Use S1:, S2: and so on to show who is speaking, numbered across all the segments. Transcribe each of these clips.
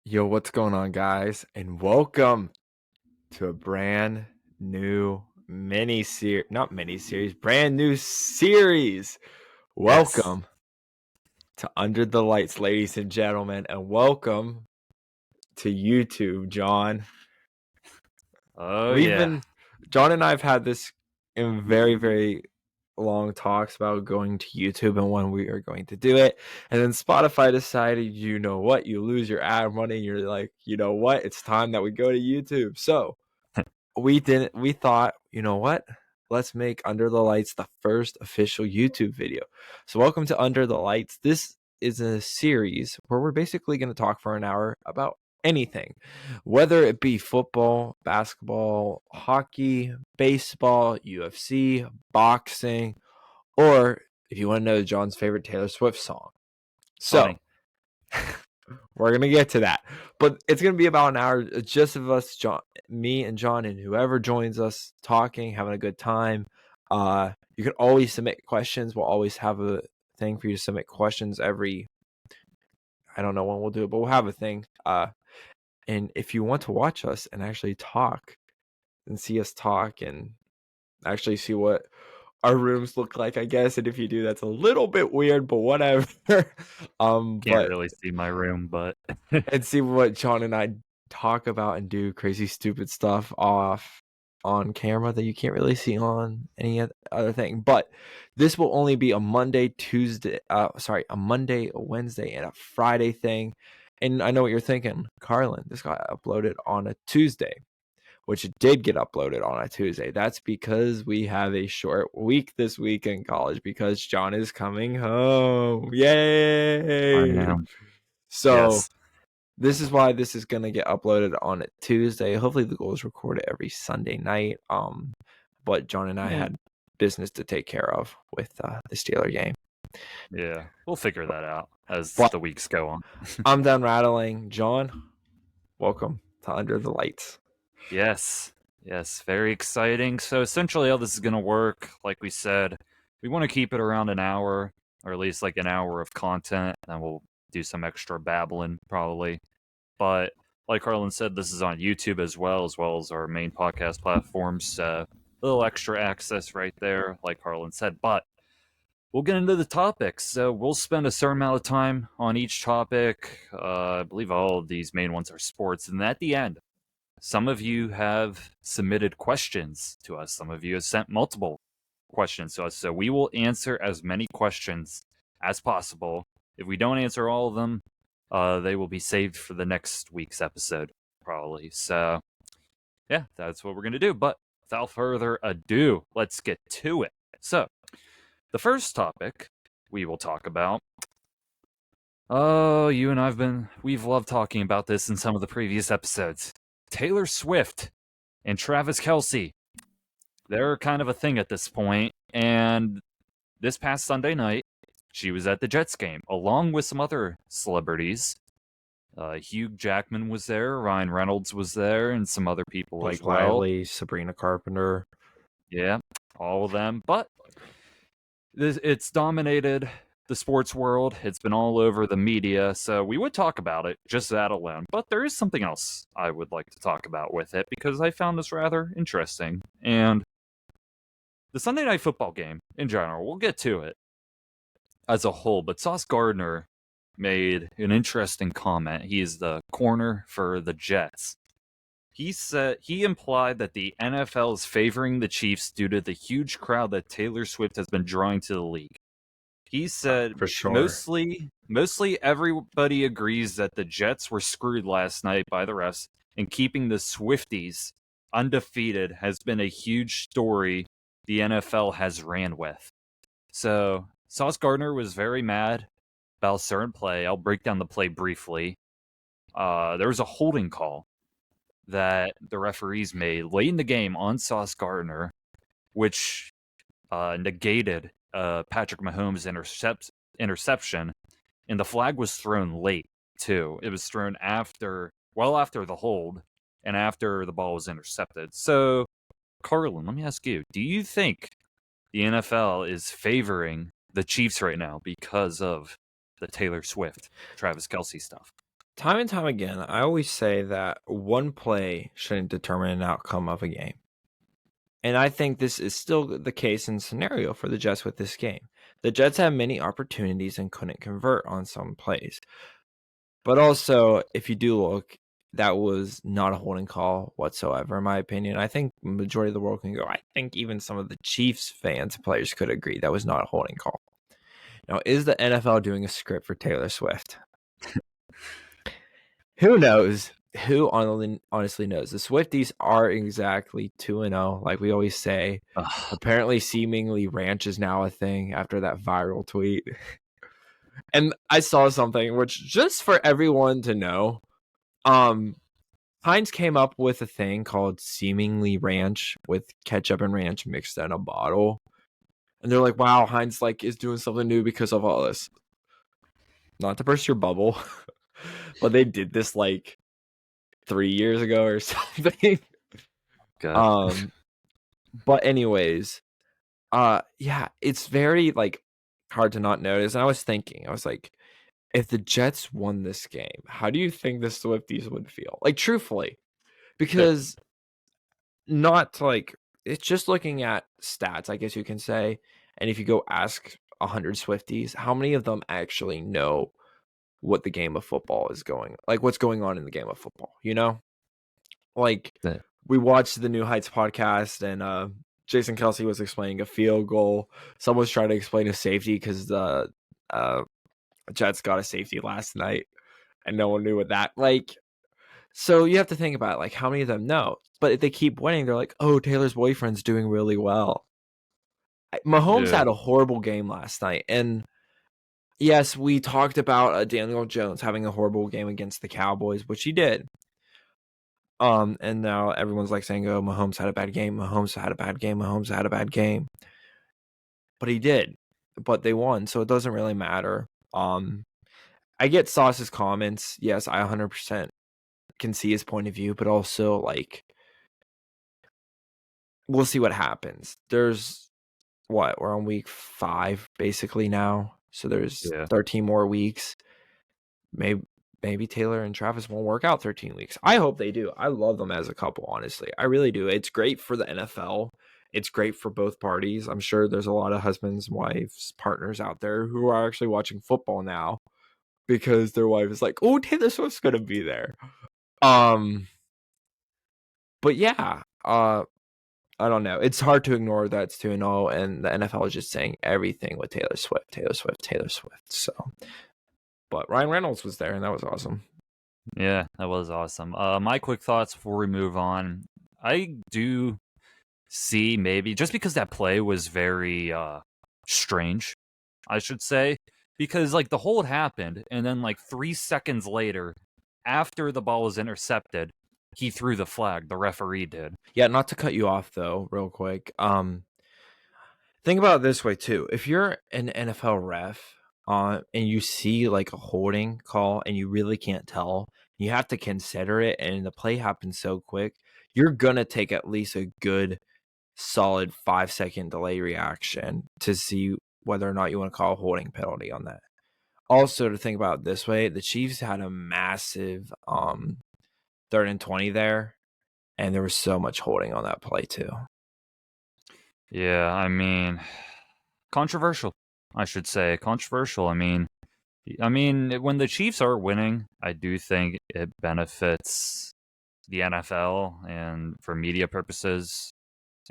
S1: Yo, what's going on, guys? And welcome to a brand new brand new series.
S2: Yes.
S1: Welcome to Under the Lights, ladies and gentlemen, and welcome to YouTube, John.
S2: Oh, yeah.
S1: John and I have had this in very, very long talks about going to YouTube and when we are going to do it. And then Spotify decided, you know what, you lose your ad money. And you're like, you know what, it's time that we go to YouTube. So we thought, you know what? Let's make Under the Lights the first official YouTube video. So welcome to Under the Lights. This is a series where we're basically going to talk for an hour about anything, whether it be football, basketball, hockey, baseball, UFC, boxing, or if you want to know John's favorite Taylor Swift song. So we're gonna get to that, but it's gonna be about an hour, just of us, John, me, and John, and whoever joins us, talking, having a good time. You can always submit questions. We'll always have a thing for you to submit questions every. I don't know when we'll do it, but we'll have a thing. And if you want to watch us and actually talk and see us talk and actually see what our rooms look like, I guess, and if you do, that's a little bit weird, but whatever.
S2: Can't
S1: But
S2: really see my room, but
S1: and see what John and I talk about and do crazy, stupid stuff off on camera that you can't really see on any other thing. But this will only be a Monday, a Monday, a Wednesday, and a Friday thing. And I know what you're thinking, Carlin. This got uploaded on a Tuesday, which it did get uploaded on a Tuesday. That's because we have a short week this week in college because John is coming home.
S2: I
S1: Yay!
S2: am.
S1: So
S2: Yes.
S1: this is why this is gonna get uploaded on a Tuesday. Hopefully the goal is recorded every Sunday night. But John and I
S2: Well,
S1: had business to take care of with the Steeler game.
S2: yeah. We'll figure that out as
S1: But
S2: the weeks go on.
S1: I'm done rattling. John, welcome to Under the Lights.
S2: Yes. Yes. Very exciting. So essentially how this is gonna work, like we said, we want to keep it around an hour, or at least like an hour of content, and we'll do some extra babbling probably. But like Harlan said, this is on YouTube as well as our main podcast platforms. A little extra access right there, like Harlan said. But we'll get into the topics. So we'll spend a certain amount of time on each topic. I believe all of these main ones are sports. And at the end, some of you have submitted questions to us. Some of you have sent multiple questions to us. So we will answer as many questions as possible. If we don't answer all of them, they will be saved for the next week's episode, probably. So, yeah, that's what we're going to do. But without further ado, let's get to it. So, the first topic we will talk about. Oh, we've loved talking about this in some of the previous episodes. Taylor Swift and Travis Kelce. They're kind of a thing at this point. And this past Sunday night, she was at the Jets game, along with some other celebrities. Hugh Jackman was there, Ryan Reynolds was there, and some other people
S1: Blake
S2: as well.
S1: Lively, Sabrina Carpenter.
S2: Yeah, all of them. But it's dominated the sports world. It's been all over the media, so we would talk about it, just that alone. But there is something else I would like to talk about with it, because I found this rather interesting. And the Sunday Night Football game, in general, we'll get to it as a whole, but Sauce Gardner made an interesting comment. He is the corner for the Jets. He implied that the NFL is favoring the Chiefs due to the huge crowd that Taylor Swift has been drawing to the league. He said
S1: For sure.
S2: mostly everybody agrees that the Jets were screwed last night by the refs, and keeping the Swifties undefeated has been a huge story the NFL has ran with. So Sauce Gardner was very mad about a certain play. I'll break down the play briefly. There was a holding call that the referees made late in the game on Sauce Gardner, which negated Patrick Mahomes' interception, and the flag was thrown late too. It was thrown after the hold and after the ball was intercepted. So, Carlin, let me ask you: do you think the NFL is favoring the Chiefs right now because of the Taylor Swift, Travis Kelce stuff?
S1: time and time again, I always say that one play shouldn't determine an outcome of a game. And I think this is still the case and scenario for the Jets with this game. The Jets had many opportunities and couldn't convert on some plays. But also, if you do look, that was not a holding call whatsoever, in my opinion. I think majority of the world can go. I think even some of the Chiefs fans and players could agree that was not a holding call. Now, is the NFL doing a script for Taylor Swift? Who knows? Who honestly knows? The Swifties are exactly 2-0, like we always say.
S2: Ugh.
S1: Apparently, seemingly ranch is now a thing after that viral tweet. And I saw something which, just for everyone to know, Heinz came up with a thing called seemingly ranch with ketchup and ranch mixed in a bottle. And they're like, wow, Heinz is doing something new because of all this. Not to burst your bubble, but they did this 3 years ago or something.
S2: God.
S1: But anyways, yeah, it's very hard to not notice. And I was thinking, I was like, if the Jets won this game, how do you think the Swifties would feel? Truthfully, because not it's just looking at stats, I guess you can say. And if you go ask 100 Swifties, how many of them actually know what the game of football is what's going on in the game of football, you know?
S2: That-
S1: We watched the New Heights podcast, and Jason Kelsey was explaining a field goal. Someone was trying to explain a safety because the Jets got a safety last night, and no one knew what that So you have to think about how many of them know. But if they keep winning, they're like, "Oh, Taylor's boyfriend's doing really well." Mahomes
S2: yeah.
S1: had a horrible game last night, and yes, we talked about Daniel Jones having a horrible game against the Cowboys, which he did. And now everyone's saying, "Oh, Mahomes had a bad game. Mahomes had a bad game. Mahomes had a bad game." But he did. But they won, so it doesn't really matter. I get Sauce's comments. Yes, I 100% can see his point of view, but also we'll see what happens. There's we're on week 5 basically now, so there's
S2: Yeah.
S1: 13 more weeks. Maybe Taylor and Travis won't work out 13 weeks. I hope they do. I love them as a couple, honestly. I really do. It's great for the NFL. It's great for both parties. I'm sure there's a lot of husbands, wives, partners out there who are actually watching football now because their wife is like, "Oh, Taylor Swift's gonna be there." But yeah, I don't know. It's hard to ignore that it's 2-0, and the NFL is just saying everything with Taylor Swift, Taylor Swift, Taylor Swift. So, but Ryan Reynolds was there, and that was awesome.
S2: Yeah, that was awesome. My quick thoughts before we move on. I do see maybe just because that play was very strange, I should say, because the hold happened and then 3 seconds later, after the ball was intercepted, he threw the flag. The referee did.
S1: Yeah, not to cut you off though, real quick. Think about it this way too. If you're an NFL ref, and you see a holding call and you really can't tell, you have to consider it, and the play happens so quick, you're gonna take at least a good solid 5-second delay reaction to see whether or not you want to call a holding penalty on that. Also, to think about it this way, the Chiefs had a massive 3rd and 20 there, and there was so much holding on that play too.
S2: Yeah, I mean, controversial, I should say. Controversial. I mean, when the Chiefs are winning, I do think it benefits the NFL and for media purposes.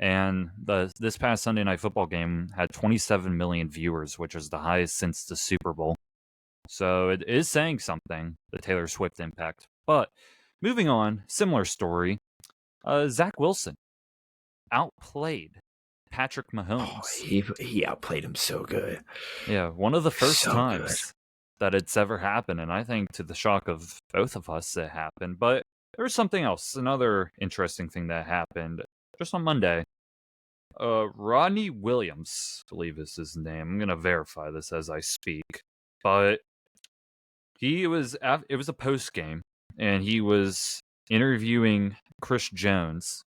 S2: And this past Sunday Night Football game had 27 million viewers, which is the highest since the Super Bowl. So it is saying something, the Taylor Swift impact. But moving on, similar story. Zach Wilson outplayed Patrick
S1: Oh,
S2: Mahomes.
S1: he outplayed him so good.
S2: Yeah, one of the first
S1: So good.
S2: times that it's ever happened, and I think to the shock of both of us it happened. But there was something else, another interesting thing that happened just on Monday. Rodney Williams, I believe is his name. I'm gonna verify this as I speak, but it was a post game, and he was interviewing Chris Jones,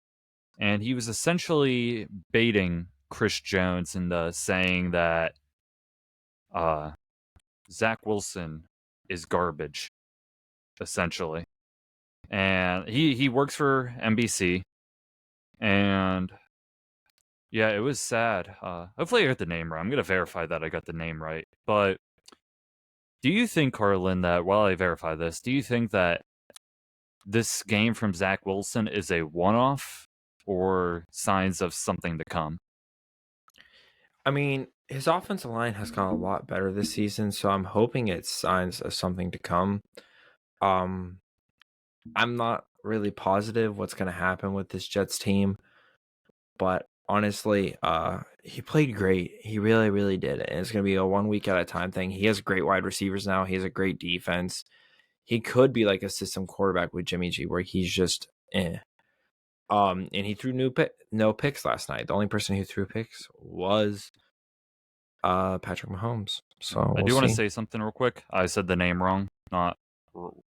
S2: and he was essentially baiting Chris Jones into saying that Zach Wilson is garbage. essentially. And he works for NBC, and yeah, it was sad. Hopefully I got the name right. I'm gonna verify that I got the name right. But do you think, Carlin, that while I verify this, do you think that this game from Zach Wilson is a one-off or signs of something to come?
S1: I mean, his offensive line has gotten a lot better this season, so I'm hoping it's signs of something to come. Um, I'm not really positive what's going to happen with this Jets team, but honestly, he played great. He really, really did. And it's going to be a 1 week at a time thing. He has great wide receivers now. He has a great defense. He could be like a system quarterback with Jimmy G, where he's just eh. And he threw no picks last night. The only person who threw picks was Patrick Mahomes. So
S2: I
S1: we'll
S2: do want to
S1: see.
S2: say something real quick. I said the name wrong, not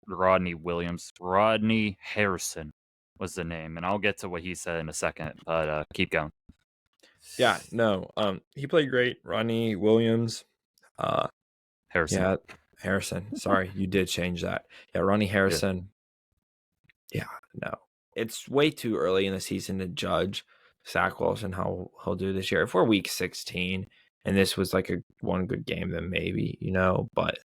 S2: Rodney Williams. Rodney Harrison was the name, and I'll get to what he said in a second. But keep going.
S1: Yeah, no. He played great. Ronnie Williams.
S2: Harrison.
S1: Yeah, Harrison. Sorry, you did change that. Yeah, Ronnie Harrison. Yeah, no. It's way too early in the season to judge Zach Wilson how he'll do this year. If we're week 16 and this was like a one good game, then maybe, but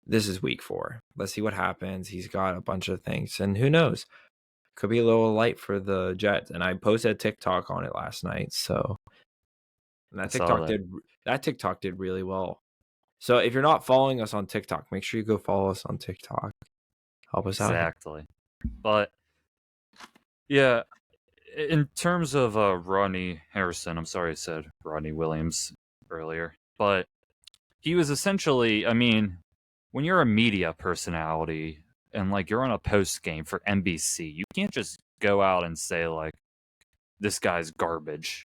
S1: this is week 4. Let's see what happens. He's got a bunch of things, and who knows? Could be a little light for the Jets. And I posted a TikTok on it last night, so and
S2: I
S1: that
S2: saw
S1: TikTok did really well. So if you're not following us on TikTok, make sure you go follow us on TikTok. Help us out here.
S2: exactly. But yeah, in terms of Rodney Harrison, I'm sorry I said Rodney Williams earlier, but he was essentially, I mean, when you're a media personality and like you're on a post game for NBC, you can't just go out and say like this guy's garbage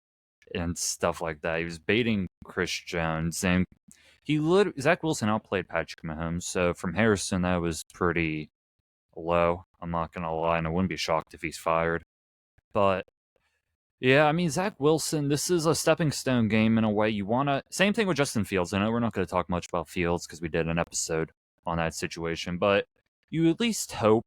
S2: and stuff like that. He was baiting Chris Jones, and Zach Wilson outplayed Patrick Mahomes. So from Harrison, that was pretty low. I'm not gonna lie, and I wouldn't be shocked if he's fired. But yeah, I mean, Zach Wilson, this is a stepping stone game in a way. You want to. Same thing with Justin Fields. I know we're not going to talk much about Fields because we did an episode on that situation, but you at least hope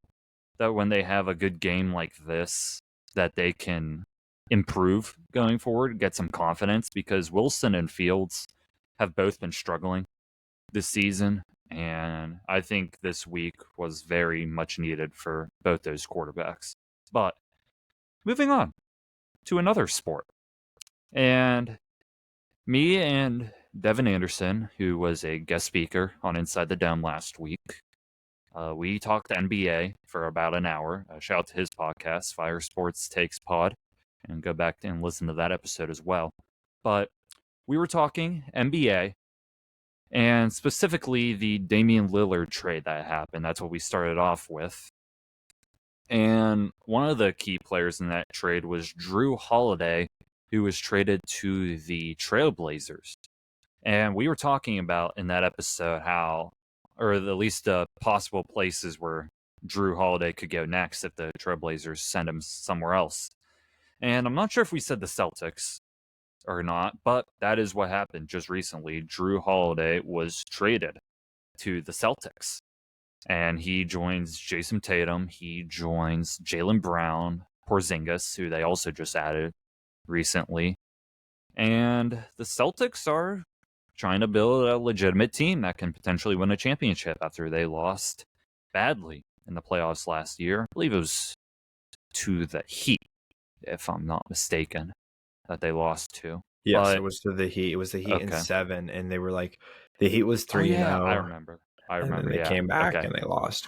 S2: that when they have a good game like this, that they can improve going forward, get some confidence, because Wilson and Fields have both been struggling this season. And I think this week was very much needed for both those quarterbacks. But moving on to another sport. And me and Devin Anderson, who was a guest speaker on Inside the Dome last week, we talked NBA for about an hour. Shout out to his podcast, Fire Sports Takes Pod, and go back and listen to that episode as well. But we were talking NBA, and specifically the Damian Lillard trade that happened. That's what we started off with. And one of the key players in that trade was Drew Holiday, who was traded to the Trailblazers. And we were talking about in that episode how, or at least the possible places where Drew Holiday could go next if the Trailblazers send him somewhere else. And I'm not sure if we said the Celtics or not, but that is what happened just recently. Drew Holiday was traded to the Celtics. And he joins Jason Tatum. He joins Jaylen Brown, Porzingis, who they also just added recently. And the Celtics are trying to build a legitimate team that can potentially win a championship after they lost badly in the playoffs last year. I believe it was to the Heat, if I'm not mistaken, that they lost to.
S1: Yes,
S2: But
S1: it was to the Heat. It was the Heat in
S2: okay.
S1: 7, and they were like, the Heat was
S2: Oh
S1: 3-0.
S2: yeah, I remember.
S1: And then they
S2: Yeah.
S1: came back
S2: Okay.
S1: and they lost.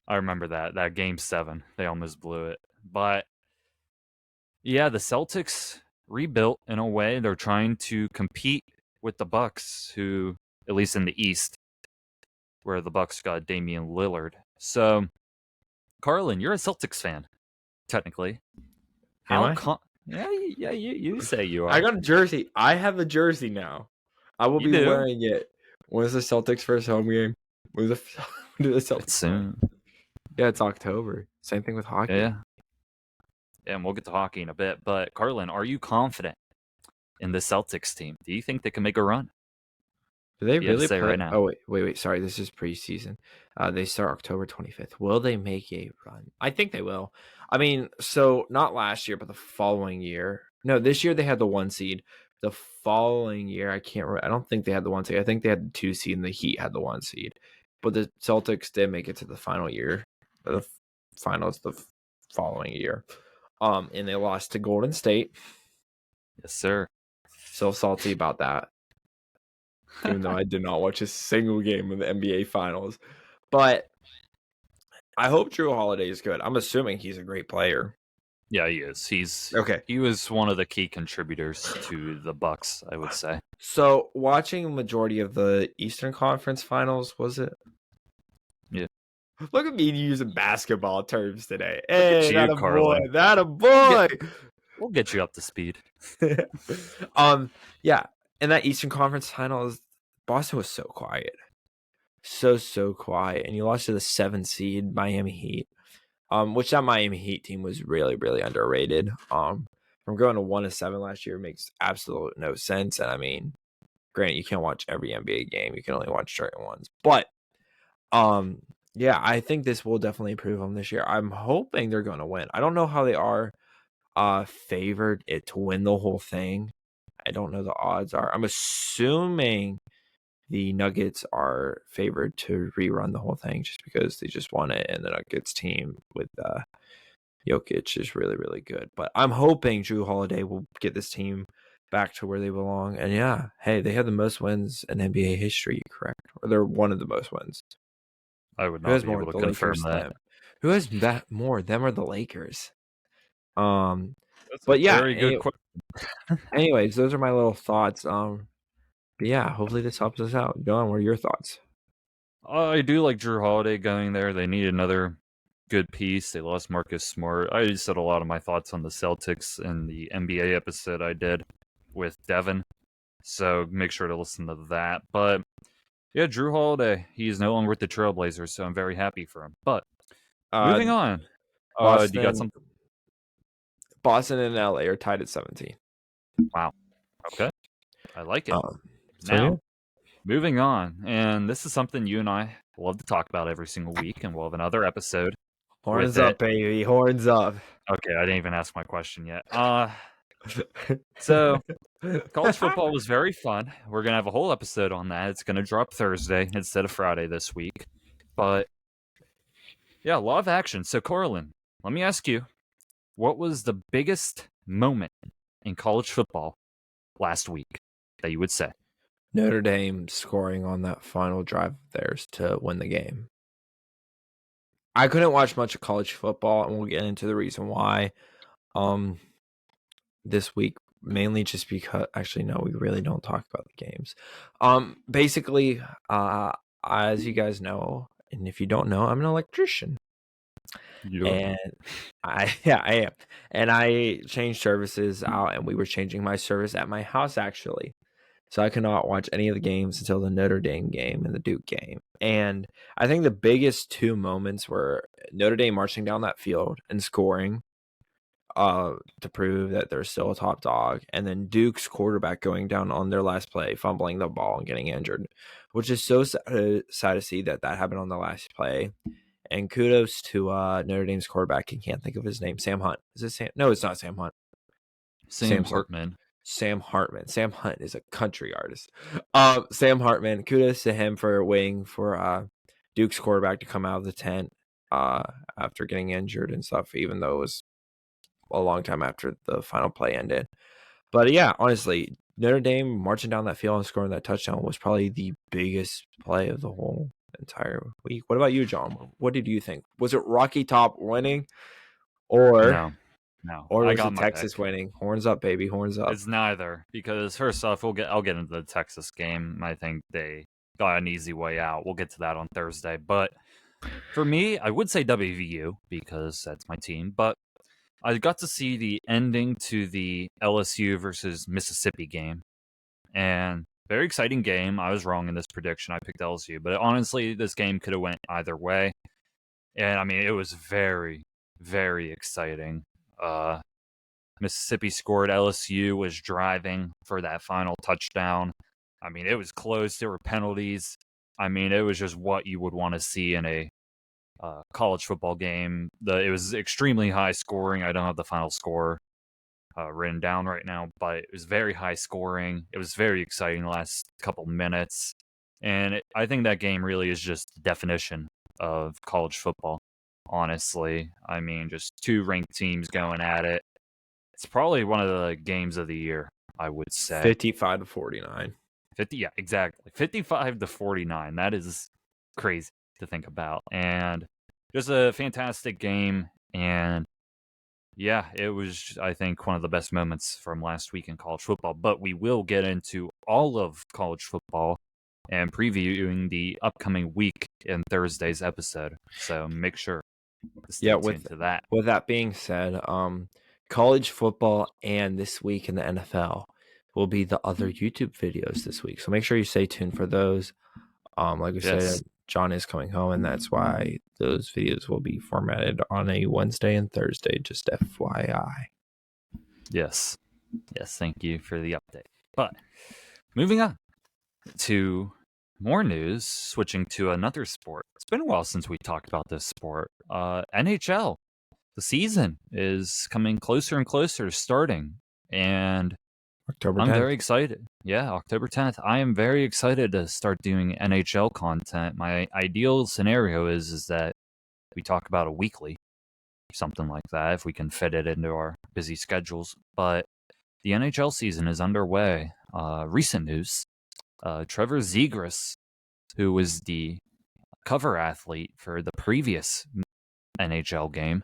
S2: I remember that game 7. They almost blew it. But yeah, the Celtics rebuilt in a way. They're trying to compete with the Bucks, who, at least in the East, where the Bucks got Damian Lillard. So, Carlin, you're a Celtics fan, technically.
S1: Am I?
S2: Yeah, you say you are.
S1: I got a jersey. I have a jersey now. I will
S2: You
S1: be
S2: do?
S1: wearing it. When's the Celtics' first home game? When do the Celtics
S2: It's soon.
S1: Yeah, it's October. Same thing with hockey.
S2: Yeah. And we'll get to hockey in a bit. But, Carlin, are you confident in the Celtics team? Do you think they can make a run?
S1: Do they
S2: If you had to
S1: really
S2: say
S1: play?
S2: right now.
S1: Oh wait. Sorry, this is preseason. They start October 25th. Will they make a run? I think they will. I mean, so not last year, but the following year. No, this year they had the 1 seed. The following year, I can't remember. I don't think they had the 1 seed. I think they had the 2 seed, and the Heat had the 1 seed. But the Celtics did make it to the final year, the finals the following year. And they lost to Golden State.
S2: Yes, sir.
S1: Still salty about that, even though I did not watch a single game of the NBA Finals. But I hope Drew Holiday is good. I'm assuming he's a great player.
S2: Yeah, he is.
S1: Okay.
S2: He was one of the key contributors to the Bucks, I would say.
S1: So watching a majority of the Eastern Conference Finals, was it?
S2: Yeah.
S1: Look at me using basketball terms today.
S2: Look at
S1: Hey,
S2: you,
S1: that a boy.
S2: Carlin.
S1: That a boy.
S2: We'll get you up to speed.
S1: Yeah. In that Eastern Conference Finals, Boston was so quiet. So quiet. And you lost to the 7 seed Miami Heat. Which that Miami Heat team was really, really underrated. From going to 1-7 last year makes absolute no sense. And I mean, granted, you can't watch every NBA game. You can only watch certain ones. But yeah, I think this will definitely improve them this year. I'm hoping they're going to win. I don't know how they are favored it to win the whole thing. I don't know the odds are. I'm assuming the Nuggets are favored to rerun the whole thing just because they just won it, and the Nuggets team with Jokic is really, really good. But I'm hoping Drew Holiday will get this team back to where they belong. And yeah, hey, they have the most wins in NBA history, correct? Or they're one of the most wins.
S2: I would
S1: Who
S2: not
S1: has
S2: be
S1: more,
S2: able to
S1: the
S2: confirm
S1: Lakers,
S2: that.
S1: them? Who has that more, them or the Lakers?
S2: That's
S1: But
S2: a
S1: yeah.
S2: very good question.
S1: Anyways, those are my little thoughts. But yeah, hopefully this helps us out. John, what are your thoughts?
S2: I do like Drew Holiday going there. They need another good piece. They lost Marcus Smart. I said a lot of my thoughts on the Celtics in the NBA episode I did with Devin. So make sure to listen to that. But yeah, Drew Holiday, he is no longer with the Trailblazers, so I'm very happy for him. But moving on. Do you got
S1: Boston,
S2: some?
S1: Boston and LA are tied at 17.
S2: Wow. Okay. I like it.
S1: So
S2: Now,
S1: yeah.
S2: moving on. And this is something you and I love to talk about every single week, and we'll have another episode.
S1: Horns
S2: with
S1: up,
S2: it.
S1: baby. Horns up.
S2: Okay, I didn't even ask my question yet. So college football was very fun. We're gonna have a whole episode on that. It's gonna drop Thursday instead of Friday this week. But yeah, a lot of action. So Corlin, let me ask you, what was the biggest moment in college football last week that you would say?
S1: Notre Dame scoring on that final drive of theirs to win the game. I couldn't watch much of college football, and we'll get into the reason why. This week, mainly just because actually no, we really don't talk about the games. Basically, as you guys know, and if you don't know, I'm an electrician. And I am. And I changed services out, and we were changing my service at my house actually. So I could not watch any of the games until the Notre Dame game and the Duke game. And I think the biggest two moments were Notre Dame marching down that field and scoring to prove that they're still a top dog, and then Duke's quarterback going down on their last play, fumbling the ball and getting injured, which is so sad to see that happened on the last play. And kudos to Notre Dame's quarterback. I can't think of his name. Sam Hunt. Is it Sam? No, it's not Sam Hunt.
S2: Sam Hartman.
S1: Sam Hartman. Sam Hunt is a country artist. Sam Hartman. Kudos to him for waiting for Duke's quarterback to come out of the tent after getting injured and stuff, even though it was a long time after the final play ended. But yeah, honestly, Notre Dame marching down that field and scoring that touchdown was probably the biggest play of the whole entire week. What about you, John? What did you think? Was it Rocky Top winning, or
S2: No,
S1: or
S2: I
S1: was
S2: got
S1: it
S2: my
S1: Texas
S2: pick.
S1: winning? Horns up, baby, horns up.
S2: It's neither, because first off, I'll get into the Texas game. I think they got an easy way out. We'll get to that on Thursday. But for me, I would say WVU because that's my team. But I got to see the ending to the LSU versus Mississippi game, and very exciting game. I was wrong in this prediction. I picked LSU, but honestly, this game could have went either way. And I mean, it was very, very exciting. Mississippi scored. LSU was driving for that final touchdown. I mean, it was close. There were penalties. I mean, it was just what you would want to see in a college football game. It was extremely high scoring. I don't have the final score written down right now, but it was very high scoring. It was very exciting the last couple minutes. And I think that game really is just the definition of college football, honestly. I mean, just two ranked teams going at it. It's probably one of the games of the year, I would say.
S1: 55-49.
S2: 50, yeah, exactly. 55-49. That is crazy to think about. And just a fantastic game. And yeah, it was, I think, one of the best moments from last week in college football. But we will get into all of college football and previewing the upcoming week in Thursday's episode. So make sure to stay tuned to that.
S1: With that being said, college football and this week in the NFL will be the other YouTube videos this week. So make sure you stay tuned for those. Like we said, John is coming home, and that's why those videos will be formatted on a Wednesday and Thursday, just FYI.
S2: Yes. Yes, thank you for the update. But moving on to more news, switching to another sport. It's been a while since we talked about this sport. NHL. The season is coming closer and closer to starting, and
S1: October 10th.
S2: I'm very excited. Yeah, October 10th. I am very excited to start doing NHL content. My ideal scenario is that we talk about a weekly, something like that, if we can fit it into our busy schedules. But the NHL season is underway. Recent news, Trevor Zegras, who was the cover athlete for the previous NHL game,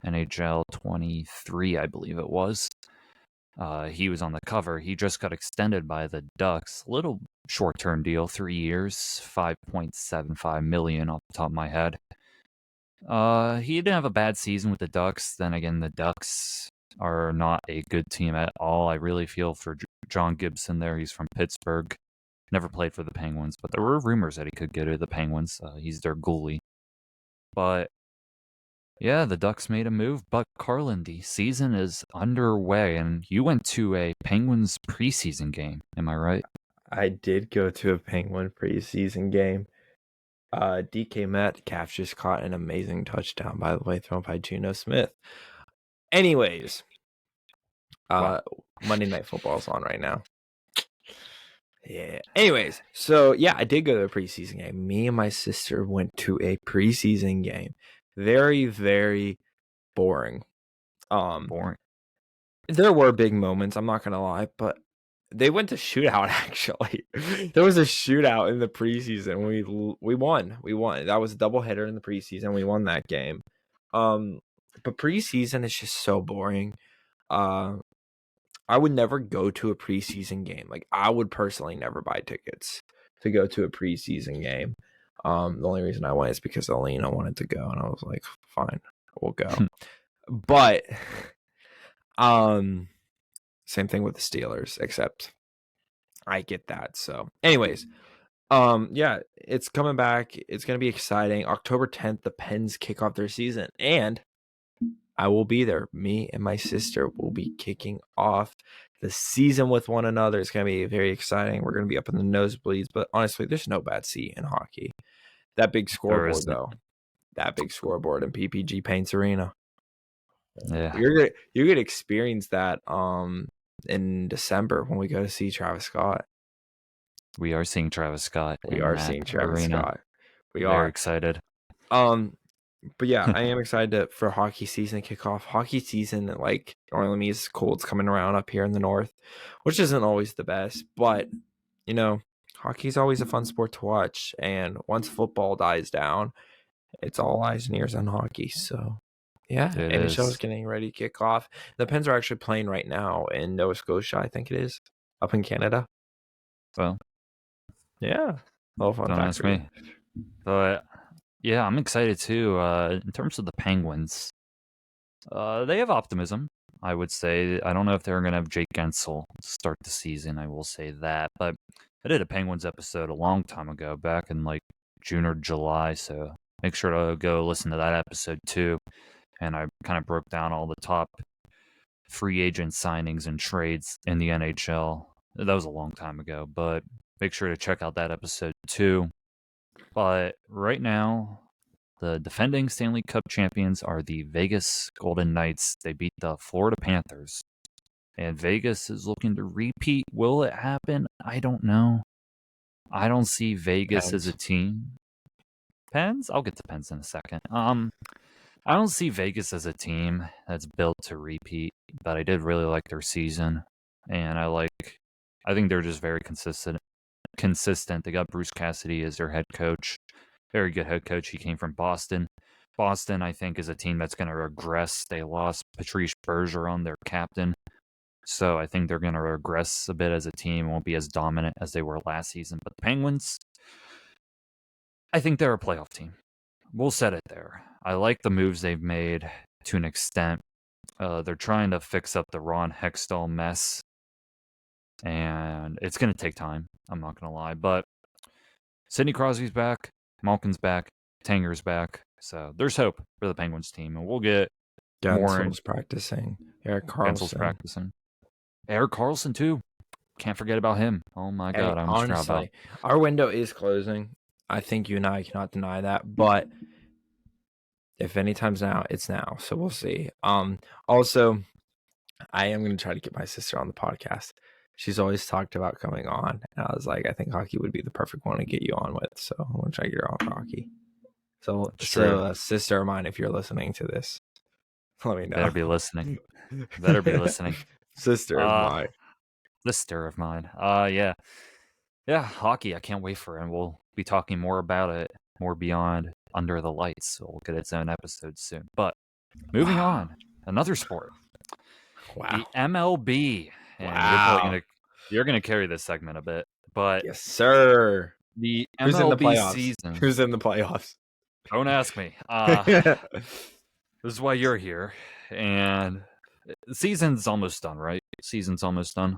S2: NHL 23, I believe it was. He was on the cover. He just got extended by the Ducks. Little short-term deal, 3 years, $5.75 million off the top of my head. He didn't have a bad season with the Ducks. Then again, the Ducks are not a good team at all. I really feel for John Gibson there. He's from Pittsburgh. Never played for the Penguins, but there were rumors that he could go to the Penguins. He's their goalie. But yeah, the Ducks made a move. But Carlin, the season is underway, and you went to a Penguins preseason game. Am I right?
S1: I did go to a Penguin preseason game. DK Metcalf just caught an amazing touchdown, by the way, thrown by Geno Smith. Anyways,
S2: Wow.
S1: Monday Night Football is on right now. Yeah. Anyways, so yeah, I did go to a preseason game. Me and my sister went to a preseason game. Very, very boring.
S2: Boring.
S1: There were big moments, I'm not gonna lie, but they went to shootout actually. There was a shootout in the preseason. We won. That was a doubleheader in the preseason. We won that game. But preseason is just so boring. I would never go to a preseason game. Like, I would personally never buy tickets to go to a preseason game. The only reason I went is because Alina wanted to go, and I was like, fine, we'll go. But same thing with the Steelers, except I get that. So anyways, yeah, it's coming back. It's gonna be exciting. October 10th, the Pens kick off their season, and I will be there. Me and my sister will be kicking off the season with one another. It's going to be very exciting. We're going to be up in the nosebleeds, but honestly, there's no bad seat in hockey. That big scoreboard, though. That big scoreboard in PPG Paints Arena.
S2: Yeah.
S1: You're going to experience that in December when we go to see Travis Scott.
S2: We are seeing Travis Scott.
S1: We are seeing Travis Scott. We are
S2: very excited.
S1: But yeah, I am excited for hockey season to kick off. Hockey season, like, normally means cold's coming around up here in the north, which isn't always the best. But, you know, hockey's always a fun sport to watch. And once football dies down, it's all eyes and ears on hockey. So, yeah, NHL is getting ready to kick off. The Pens are actually playing right now in Nova Scotia, I think it is, up in Canada.
S2: Well,
S1: yeah. Well, fun
S2: don't ask me. But yeah, I'm excited too. In terms of the Penguins, they have optimism, I would say. I don't know if they're going to have Jake Gensel start the season. I will say that. But I did a Penguins episode a long time ago, back in like June or July. So make sure to go listen to that episode too. And I kind of broke down all the top free agent signings and trades in the NHL. That was a long time ago, but make sure to check out that episode too. But right now, the defending Stanley Cup champions are the Vegas Golden Knights. They beat the Florida Panthers. And Vegas is looking to repeat. Will it happen? I don't know. I don't see Vegas as a
S1: Depends.
S2: team. Pens? I'll get to Pens in a second. I don't see Vegas as a team that's built to repeat, but I did really like their season. And I think they're just very consistent. They got Bruce Cassidy as their head coach. Very good head coach. He came from Boston. Boston, I think, is a team that's going to regress. They lost Patrice Bergeron, their captain. So I think they're going to regress a bit as a team, won't be as dominant as they were last season. But the Penguins, I think they're a playoff team. We'll set it there. I like the moves they've made to an extent. They're trying to fix up the Ron Hextall mess. And it's going to take time. I'm not going to lie. But Sidney Crosby's back. Malkin's back. Tanger's back. So there's hope for the Penguins team. And we'll get more in.
S1: Gensel's practicing. Eric
S2: Gensel's
S1: Carlson.
S2: practicing. Eric Carlson, too. Can't forget about him. Oh, my God. I almost forgot about
S1: Honestly, our window is closing. I think you and I cannot deny that. But if any time's now, it's now. So we'll see. Also, I am going to try to get my sister on the podcast. She's always talked about coming on. And I was like, I think hockey would be the perfect one to get you on with. So I'm going to try to get her on hockey. So, sister of mine, if you're listening to this, let me know.
S2: Better be listening. Better be listening.
S1: Sister of mine.
S2: Sister of mine. Yeah. Yeah, hockey. I can't wait for it. And we'll be talking more about it, more beyond Under the Lights. So we'll get its own episode soon. But moving on, another sport.
S1: Wow.
S2: The MLB. And
S1: Wow.
S2: you're gonna carry this segment a bit. But
S1: Yes, sir.
S2: the
S1: Who's in the
S2: MLB
S1: playoffs?
S2: season.
S1: Who's in the playoffs?
S2: Don't ask me. This is why you're here. And the season's almost done, right? Season's almost done,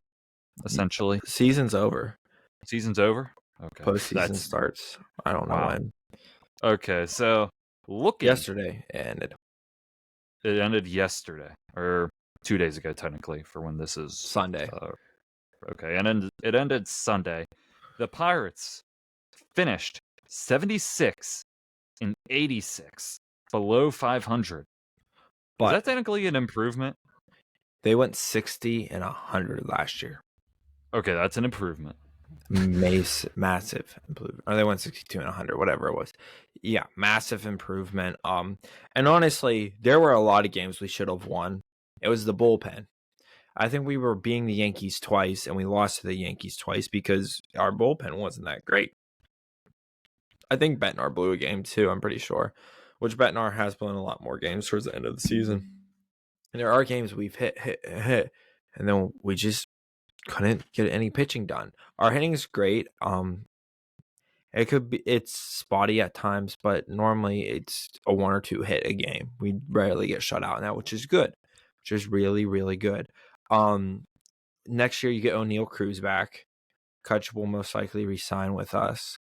S2: essentially.
S1: Season's over.
S2: Season's over? Okay.
S1: Postseason starts. I don't know when.
S2: Okay, so
S1: yesterday it ended.
S2: It ended yesterday, or 2 days ago, technically, for when this is
S1: Sunday.
S2: Okay, and it ended Sunday. The Pirates finished 76 and 86, below 500. Is that technically an improvement?
S1: They went 60 and 100 last year.
S2: Okay, that's an improvement.
S1: Massive improvement. Or they went 62 and 100, whatever it was. Yeah, massive improvement. And honestly, there were a lot of games we should have won. It was the bullpen. I think we were beating the Yankees twice, and we lost to the Yankees twice because our bullpen wasn't that great. I think Bednar blew a game too, I'm pretty sure. Which Bednar has blown a lot more games towards the end of the season. And there are games we've hit, and then we just couldn't get any pitching done. Our hitting is great. It's spotty at times, but normally it's a 1 or 2 hit a game. We rarely get shut out now, which is good. Which is really, really good. Next year you get O'Neal Cruz back. Kutch will most likely resign with us.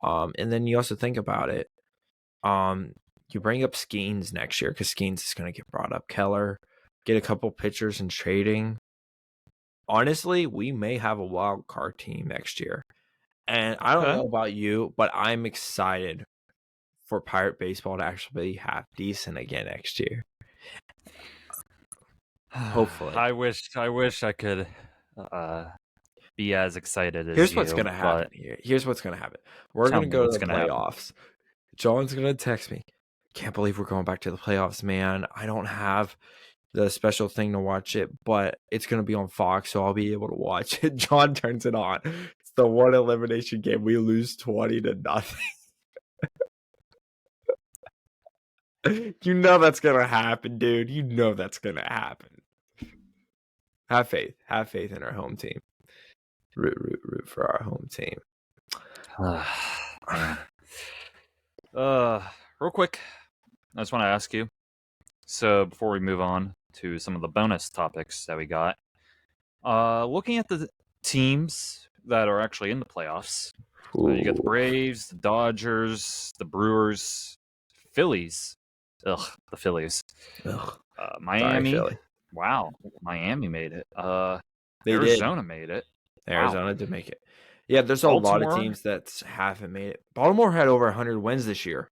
S1: And then you also think about it. You bring up Skeens next year because Skeens is going to get brought up. Keller, get a couple pitchers in trading. Honestly, we may have a wild card team next year. And I don't know about you, but I'm excited for Pirate Baseball to actually half decent again next year. Hopefully.
S2: I wish I could be as excited as
S1: Here's what's gonna happen here. Here's what's gonna happen. We're gonna go to the playoffs. Happen. John's gonna text me. Can't believe we're going back to the playoffs, man. I don't have the special thing to watch it, but it's gonna be on Fox, so I'll be able to watch it. John turns it on. It's the one elimination game. We lose 20-0. You know that's gonna happen, dude. You know that's gonna happen. Have faith. Have faith in our home team. Root for our home team.
S2: Real quick, I just want to ask you. So before we move on to some of the bonus topics that we got, looking at the teams that are actually in the playoffs, you got the Braves, the Dodgers, the Brewers, Phillies. Ugh, the Phillies.
S1: Ugh.
S2: Miami.
S1: Sorry, Philly.
S2: Wow, Miami made it.
S1: They
S2: Arizona made it.
S1: Arizona did make it. Yeah, there's a lot of
S2: Baltimore,
S1: teams that haven't made it. Baltimore had over 100 wins this year.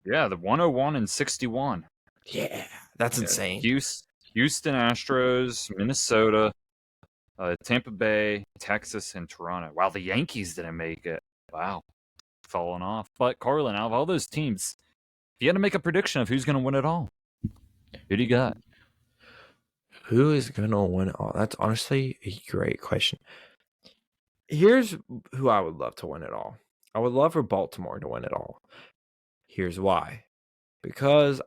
S2: yeah, the 101 and 61.
S1: Yeah, that's
S2: Yeah,
S1: insane.
S2: Houston Astros, Minnesota, Tampa Bay, Texas, and Toronto. Wow, the Yankees didn't make it. Wow, falling off. But Carlin, out of all those teams, if you had to make a prediction of who's going to win it all, who do you got?
S1: Who is going to win it all? That's honestly a great question. Here's who I would love to win it all. I would love for Baltimore to win it all. Here's why. Because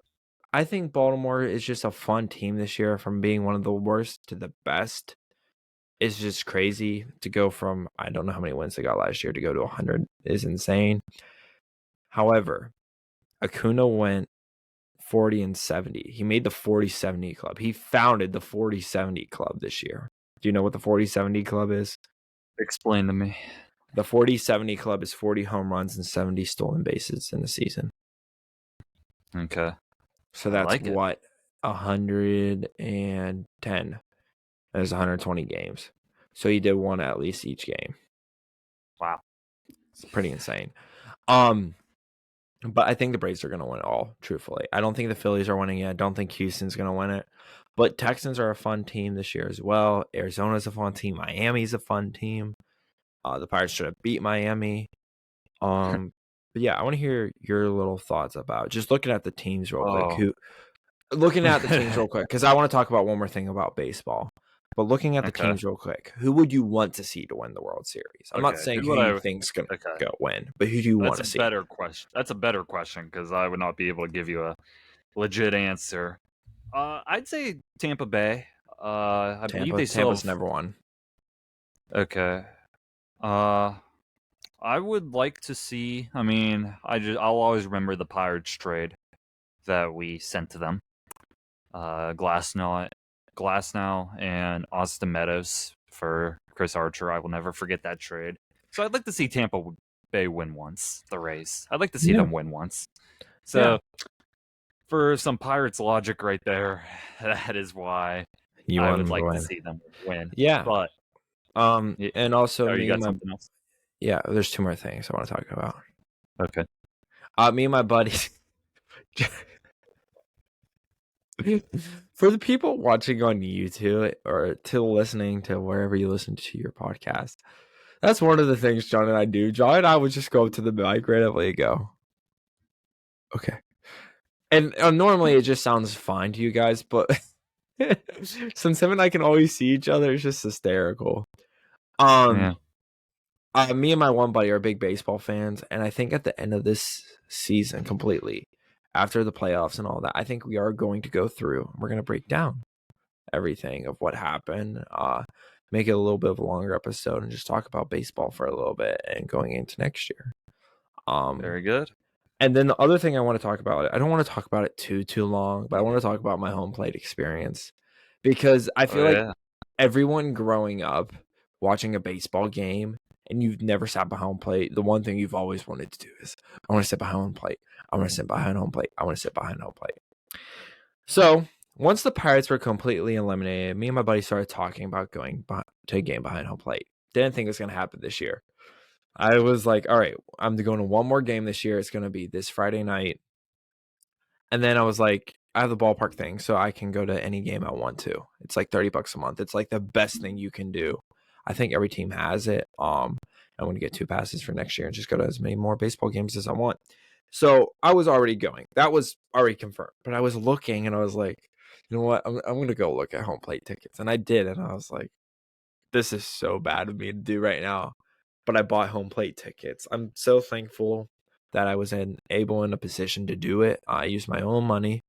S1: I think Baltimore is just a fun team this year, from being one of the worst to the best. It's just crazy to go from, I don't know how many wins they got last year, to go to 100 is insane. However, Acuna went 40 and 70. He made the 40-70 club. He founded the 40-70 club this year. Do you know what the 40-70 club is?
S2: Explain to me.
S1: The 40-70 club is 40 home runs and 70 stolen bases in the season.
S2: Okay.
S1: So
S2: I
S1: that's
S2: like it.
S1: what, 110. There's 120 games. So he did one at least each game.
S2: Wow.
S1: It's pretty insane. But I think the Braves are going to win it all, truthfully. I don't think the Phillies are winning it. I don't think Houston's going to win it. But Texans are a fun team this year as well. Arizona's a fun team. Miami's a fun team. The Pirates should have beat Miami. But yeah, I want to hear your little thoughts about just looking at the teams real quick. Looking at the teams real quick, because I want to talk about one more thing about baseball. But looking at the teams real quick, who would you want to see to win the World Series? I'm not saying who you think's going to go win, but who do you want to see?
S2: Better question. That's a better question, because I would not be able to give you a legit answer. I'd say Tampa Bay. I believe they still
S1: Tampa's never won.
S2: Okay. I would like to see. I mean, I'll always remember the Pirates trade that we sent to them. Glasnow and Austin Meadows for Chris Archer. I will never forget that trade. So I'd like to see Tampa Bay win once. The Rays. I'd like to see them win once. So for some Pirates logic right there, that is why I would like to see them win.
S1: Yeah,
S2: but
S1: and also
S2: you got something else?
S1: Yeah, there's two more things I want to talk about.
S2: Okay.
S1: Me and my buddies. For the people watching on YouTube or listening to wherever you listen to your podcast, that's one of the things John and I do. John and I would just go up to the mic randomly and go, okay. And normally it just sounds fine to you guys, but since him and I can always see each other, it's just hysterical. Me and my one buddy are big baseball fans, and I think at the end of this season completely, after the playoffs and all that, I think we are going to go through. We're going to break down everything of what happened, make it a little bit of a longer episode, and just talk about baseball for a little bit and going into next year.
S2: Very good.
S1: And then the other thing I want to talk about, I don't want to talk about it too long, but I want to talk about my home plate experience, because I feel like everyone growing up watching a baseball game and you've never sat behind home plate, the one thing you've always wanted to do is, I want to sit behind home plate. I want to sit behind home plate. I want to sit behind home plate. So once the Pirates were completely eliminated, me and my buddy started talking about going to a game behind home plate. Didn't think it was going to happen this year. I was like, all right, I'm going to one more game this year. It's going to be this Friday night. And then I was like, I have the ballpark thing, so I can go to any game I want to. It's like $30 a month. It's like the best thing you can do. I think every team has it. I'm going to get 2 passes for next year and just go to as many more baseball games as I want. So I was already going. That was already confirmed. But I was looking and I was like, you know what? I'm going to go look at home plate tickets. And I did. And I was like, this is so bad of me to do right now. But I bought home plate tickets. I'm so thankful that I was in a position to do it. I used my own money.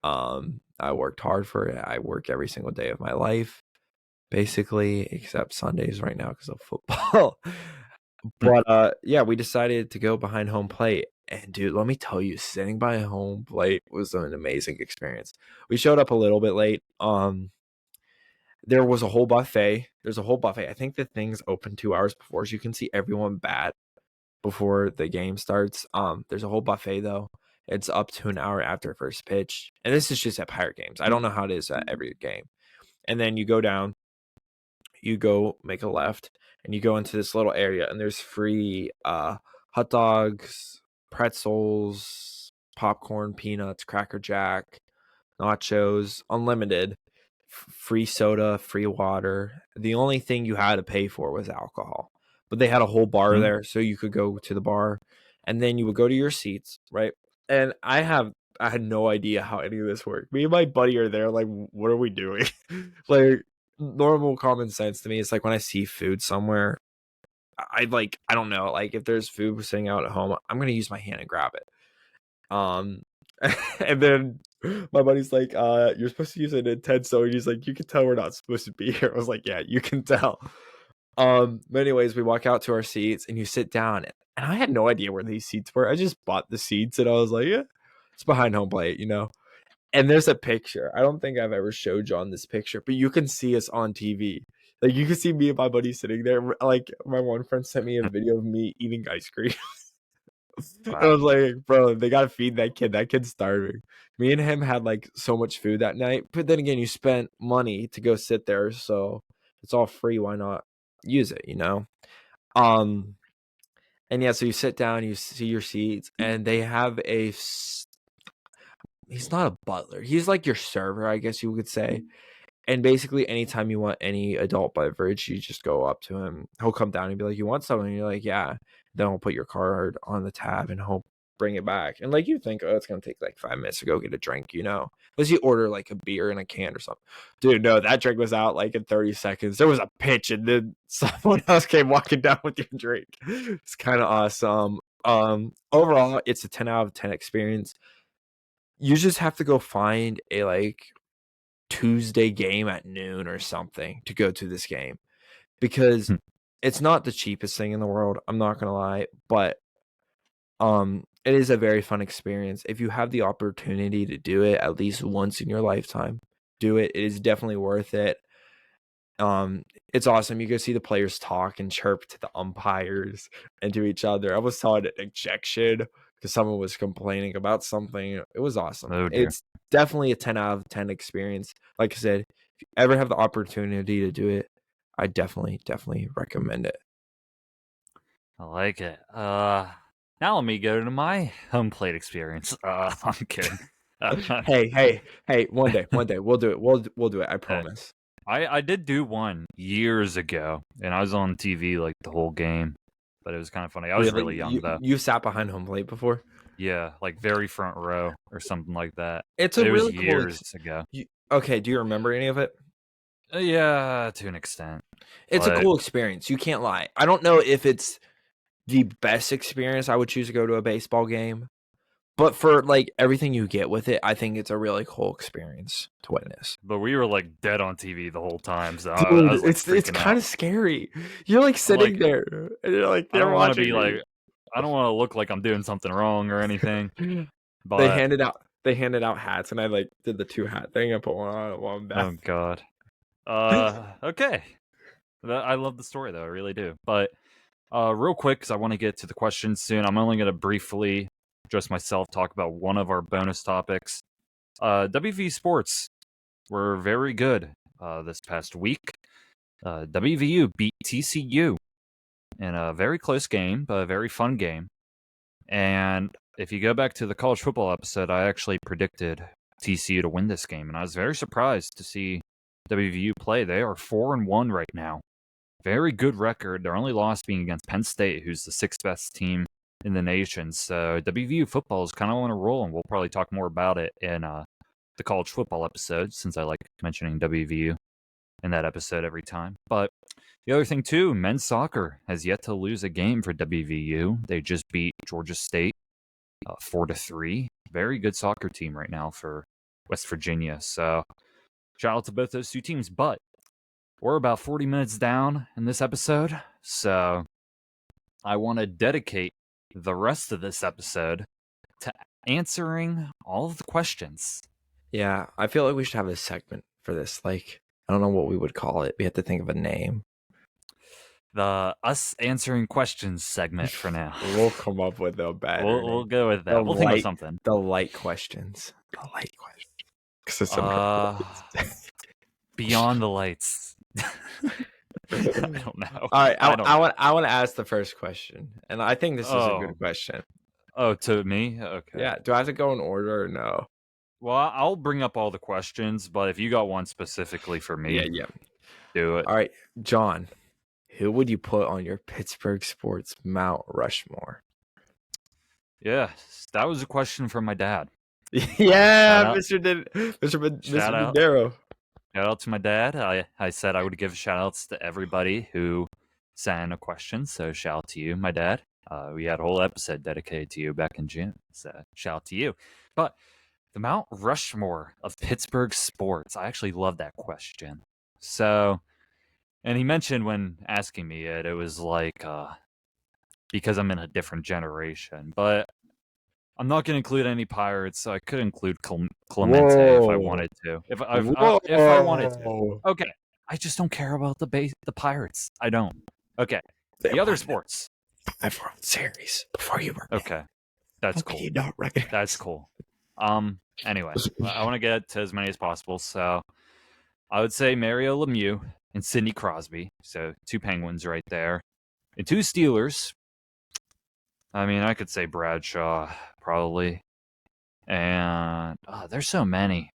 S1: I worked hard for it. I work every single day of my life, basically, except Sundays right now because of football. But yeah, we decided to go behind home plate. And dude, let me tell you, sitting by home plate was an amazing experience. We showed up a little bit late. There was a whole buffet. There's a whole buffet. I think the thing's open 2 hours before, so you can see everyone bat before the game starts. There's a whole buffet though. It's up to an hour after first pitch. And this is just at Pirate games. I don't know how it is at every game. And then you go down, you go make a left, and you go into this little area, and there's free hot dogs, pretzels, popcorn, peanuts, Cracker Jack, nachos, unlimited, free soda, free water. The only thing you had to pay for was alcohol. But they had a whole bar
S2: Mhm.
S1: there, so you could go to the bar, and then you would go to your seats, right? And I had no idea how any of this worked. Me and my buddy are there, like, what are we doing? Like, normal common sense to me, it's like when I see food somewhere, I don't know, like if there's food sitting out at home, I'm gonna use my hand and grab it. Um, and then my buddy's like, you're supposed to use a Nintendo, and he's like, you can tell we're not supposed to be here. I was like, yeah, you can tell. But anyways, we walk out to our seats, and you sit down, and I had no idea where these seats were. I just bought the seats, and I was like, yeah, it's behind home plate, you know. And there's a picture. I don't think I've ever showed John this picture, but you can see us on TV. Like you can see me and my buddy sitting there. Like my one friend sent me a video of me eating ice cream. I
S2: Wow.
S1: was like, bro, they gotta feed that kid. That kid's starving. Me and him had like so much food that night. But then again, you spent money to go sit there, so it's all free. Why not use it, you know? Um, and yeah, so you sit down, you see your seats, and they have he's not a butler. He's like your server, I guess you could say. And basically, anytime you want any adult beverage, you just go up to him. He'll come down and be like, "You want something?" And you're like, "Yeah." Then he'll put your card on the tab and he'll bring it back. And like you think, oh, it's gonna take like 5 minutes to go get a drink, you know? Unless you order like a beer in a can or something. Dude, no, that drink was out like in 30 seconds. There was a pitch, and then someone else came walking down with your drink. It's kind of awesome. Overall, it's a 10 out of 10 experience. You just have to go find a like Tuesday game at noon or something to go to this game, because
S2: Hmm.
S1: it's not the cheapest thing in the world, I'm not gonna lie, but it is a very fun experience. If you have the opportunity to do it at least once in your lifetime, do it. It is definitely worth it. Um, it's awesome. You go see the players talk and chirp to the umpires and to each other. I was saw an ejection because someone was complaining about something. It was awesome.
S2: Oh dear.
S1: It's definitely a 10 out of 10 experience. Like I said, if you ever have the opportunity to do it, I definitely recommend it.
S2: I like it. Now let me go to my home plate experience. I'm kidding.
S1: Hey, one day we'll do it. We'll do it. I
S2: Hey,
S1: promise.
S2: I did do one years ago, and I was on TV like the whole game, but it was kind of funny. I was
S1: Really?
S2: really young though.
S1: You sat behind home plate before?
S2: Yeah, like very front row or something like that.
S1: It's
S2: But
S1: a
S2: it was
S1: really cool
S2: years ago.
S1: okay, do you remember any of it?
S2: Yeah, to an extent.
S1: It's a
S2: But
S1: cool experience. You can't lie. I don't know if it's the best experience I would choose to go to a baseball game, but for like everything you get with it, I think it's a really cool experience to witness.
S2: we were like dead on TV the whole time, so I
S1: Dude,
S2: was like
S1: it's
S2: freaking
S1: kind
S2: out.
S1: of scary. You're like
S2: I'm
S1: sitting
S2: like,
S1: there and you're like
S2: I
S1: they're
S2: don't want to
S1: watching
S2: be
S1: me.
S2: like, I don't want to look like I'm doing something wrong or anything.
S1: They
S2: But
S1: handed out hats, and I like did the two hat thing. I put one on and one back.
S2: oh god. Okay. I love the story though, I really do. But real quick, because I want to get to the questions soon. I'm only going to briefly, just myself, talk about one of our bonus topics. WV Sports were very good this past week. WVU beat TCU in a very close game, but a very fun game. And if you go back to the college football episode, I actually predicted TCU to win this game, and I was very surprised to see WVU play. They are 4-1 right now. Very good record. Their only loss being against Penn State, who's the sixth best team in the nation. So WVU football is kind of on a roll, and we'll probably talk more about it in the college football episode, since I like mentioning WVU in that episode every time. But the other thing too, men's soccer has yet to lose a game for WVU. They just beat Georgia State 4-3. Very good soccer team right now for West Virginia. So shout out to both those two teams. But we're about 40 minutes down in this episode, so I want to dedicate the rest of this episode to answering all of the questions.
S1: Yeah, I feel like we should have a segment for this. Like, I don't know what we would call it. We have to think of a name.
S2: The us answering questions segment for now.
S1: We'll come up with a better
S2: We'll
S1: name.
S2: go with that. We'll think of something.
S1: The light questions. The light questions. 'Cause there's some
S2: Beyond the lights. I don't know.
S1: All right,
S2: I don't know.
S1: I want to ask the first question, and I think this is a good
S2: Oh,
S1: question.
S2: oh, to me? Okay.
S1: Yeah, do I have to go in order or no?
S2: Well, I'll bring up all the questions, but if you got one specifically for
S1: Yeah,
S2: me,
S1: yeah.
S2: do it.
S1: All right, John, who would you put on your Pittsburgh sports Mount Rushmore?
S2: Yeah, that was a question from my dad.
S1: Yeah,
S2: Shout out,
S1: Mr.
S2: shout out,
S1: Madero.
S2: shout out to my dad. I said I would give shout outs to everybody who sent a question. So shout out to you, my dad. We had a whole episode dedicated to you back in June. So shout out to you. But the Mount Rushmore of Pittsburgh sports, I actually love that question. So, and he mentioned when asking me it, it was like because I'm in a different generation. But I'm not going to include any pirates, so I could include Clemente if I
S1: Whoa.
S2: wanted to. If I wanted to.
S1: Whoa.
S2: Okay. I just don't care about the pirates. I don't. Okay.
S1: They
S2: The other
S1: won
S2: sports.
S1: the 5 World Series before you were in.
S2: Okay. That's
S1: How
S2: cool.
S1: can you not recognize?
S2: That's cool. Anyway, I want to get to as many as possible, so I would say Mario Lemieux and Sidney Crosby. So 2 Penguins right there. And 2 Steelers. I mean, I could say Bradshaw probably. And there's so many.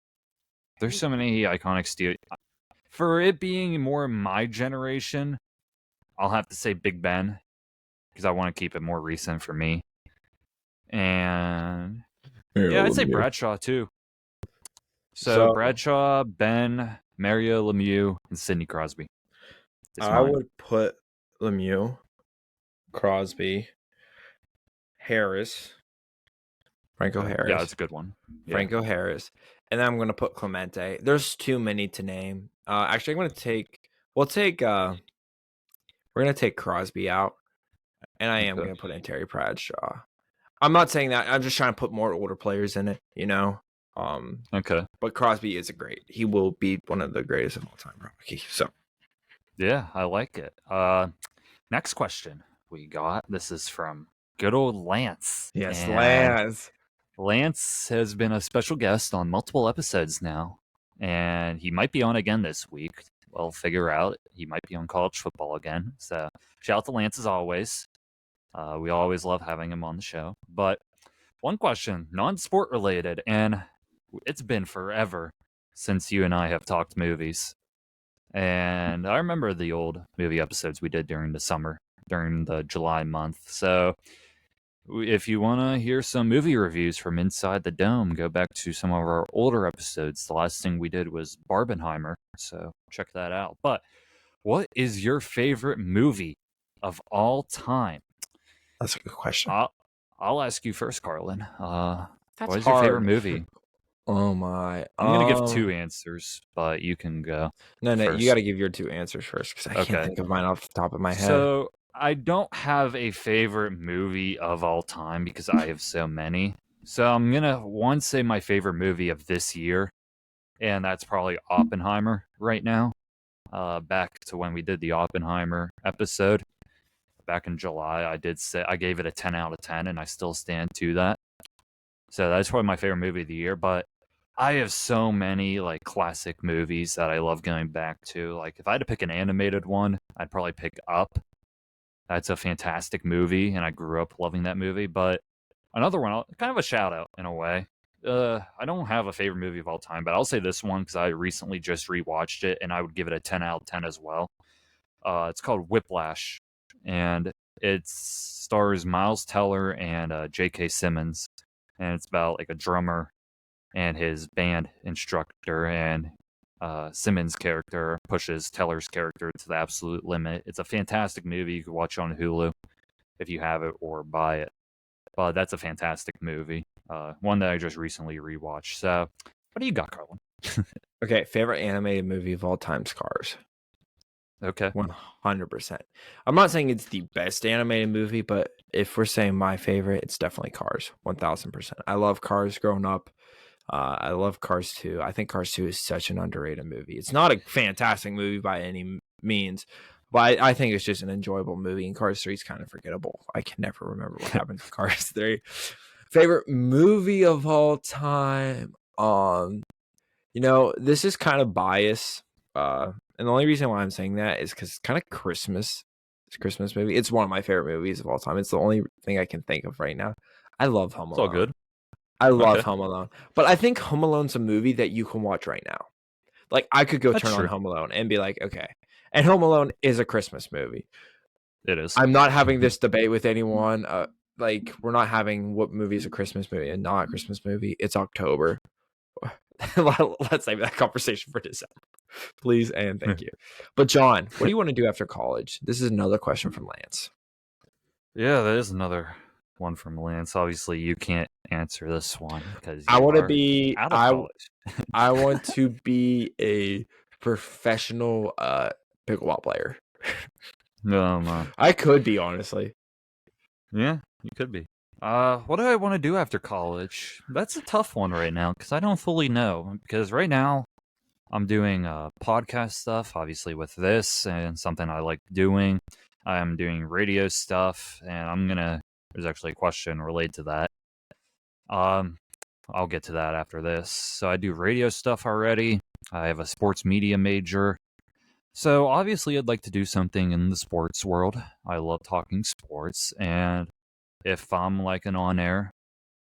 S2: There's so many iconic Steel. For it being more my generation, I'll have to say Big Ben because I want to keep it more recent for me. And yeah, I'd say Bradshaw too. So Bradshaw, Ben, Mario Lemieux, and Sidney Crosby.
S1: I would put Lemieux, Crosby, Harris, Franco Harris.
S2: Yeah, that's a good one.
S1: Franco Harris. And then I'm going to put Clemente. There's too many to name. Actually, I'm going to take, we're going to take Crosby out. And I am going to put in Terry Bradshaw. I'm not saying that. I'm just trying to put more older players in it, you know?
S2: Okay.
S1: But Crosby is he will be one of the greatest of all time, probably. So.
S2: Yeah, I like it. Next question we got. This is from good old Lance.
S1: Yes,
S2: and
S1: Lance.
S2: Lance has been a special guest on multiple episodes now, and he might be on again this week. We'll figure out. He might be on college football again. So shout out to Lance as always. We always love having him on the show. But one question, non-sport related, and it's been forever since you and I have talked movies. And I remember the old movie episodes we did during the summer, during the July month. So if you want to hear some movie reviews from inside the dome, go back to some of our older episodes. The last thing we did was Barbenheimer, so check that out. But what is your favorite movie of all time?
S1: That's a good question.
S2: I'll ask you first, Carlin. What is
S1: hard.
S2: your favorite movie?
S1: Oh my!
S2: I'm gonna give 2 answers, but you can go.
S1: No,
S2: first.
S1: you got to give your 2 answers first because I can't think of mine off the top of my head.
S2: So I don't have a favorite movie of all time because I have so many. So I'm gonna say my favorite movie of this year, and that's probably Oppenheimer right now. Back to when we did the Oppenheimer episode back in July, I gave it a 10 out of 10, and I still stand to that. So that's probably my favorite movie of the year. But I have so many like classic movies that I love going back to. Like if I had to pick an animated one, I'd probably pick Up. That's a fantastic movie, and I grew up loving that movie. But another one, kind of a shout out in a way. I don't have a favorite movie of all time, but I'll say this one because I recently just rewatched it, and I would give it a 10 out of 10 as well. It's called Whiplash, and it stars Miles Teller and J.K. Simmons, and it's about like a drummer and his band instructor, and Simmons' character pushes Teller's character to the absolute limit. It's a fantastic movie. You can watch it on Hulu if you have it or buy it. But that's a fantastic movie. One that I just recently rewatched. So, what do you got, Carlin?
S1: Okay, favorite animated movie of all time, Cars.
S2: Okay.
S1: 100%. I'm not saying it's the best animated movie, but if we're saying my favorite, it's definitely Cars. 1000%. I love Cars growing up. I love Cars 2. I think Cars 2 is such an underrated movie. It's not a fantastic movie by any means, but I think it's just an enjoyable movie. And Cars 3 is kind of forgettable. I can never remember what happened to Cars 3. Favorite movie of all time. This is kind of biased. And the only reason why I'm saying that is because it's kind of Christmas. It's a Christmas movie. It's one of my favorite movies of all time. It's the only thing I can think of right now. I love Home
S2: It's all
S1: Alone.
S2: good.
S1: I love
S2: Okay.
S1: Home Alone. But I think Home Alone's a movie that you can watch right now. Like, I could go
S2: That's
S1: turn on
S2: true.
S1: Home Alone and be like, okay. And Home Alone is a Christmas movie.
S2: It is.
S1: I'm not having this debate with anyone. Like, we're not having what movie is a Christmas movie and not a Christmas movie. It's October. Let's save that conversation for December, please and thank you. But John, what do you want to do after college? This is another question from Lance.
S2: Yeah, that is another one from Lance. Obviously, you can't answer this one because
S1: I want to
S2: are
S1: be
S2: out of college.
S1: I want to be a professional pickleball player. I could be, honestly.
S2: Yeah, you could be. What do I want to do after college? That's a tough one right now because I don't fully know. Because right now I'm doing podcast stuff, obviously with this, and something I like doing. I'm doing radio stuff, and There's actually a question related to that. I'll get to that after this. So I do radio stuff already. I have a sports media major. So obviously I'd like to do something in the sports world. I love talking sports, and if I'm like an on-air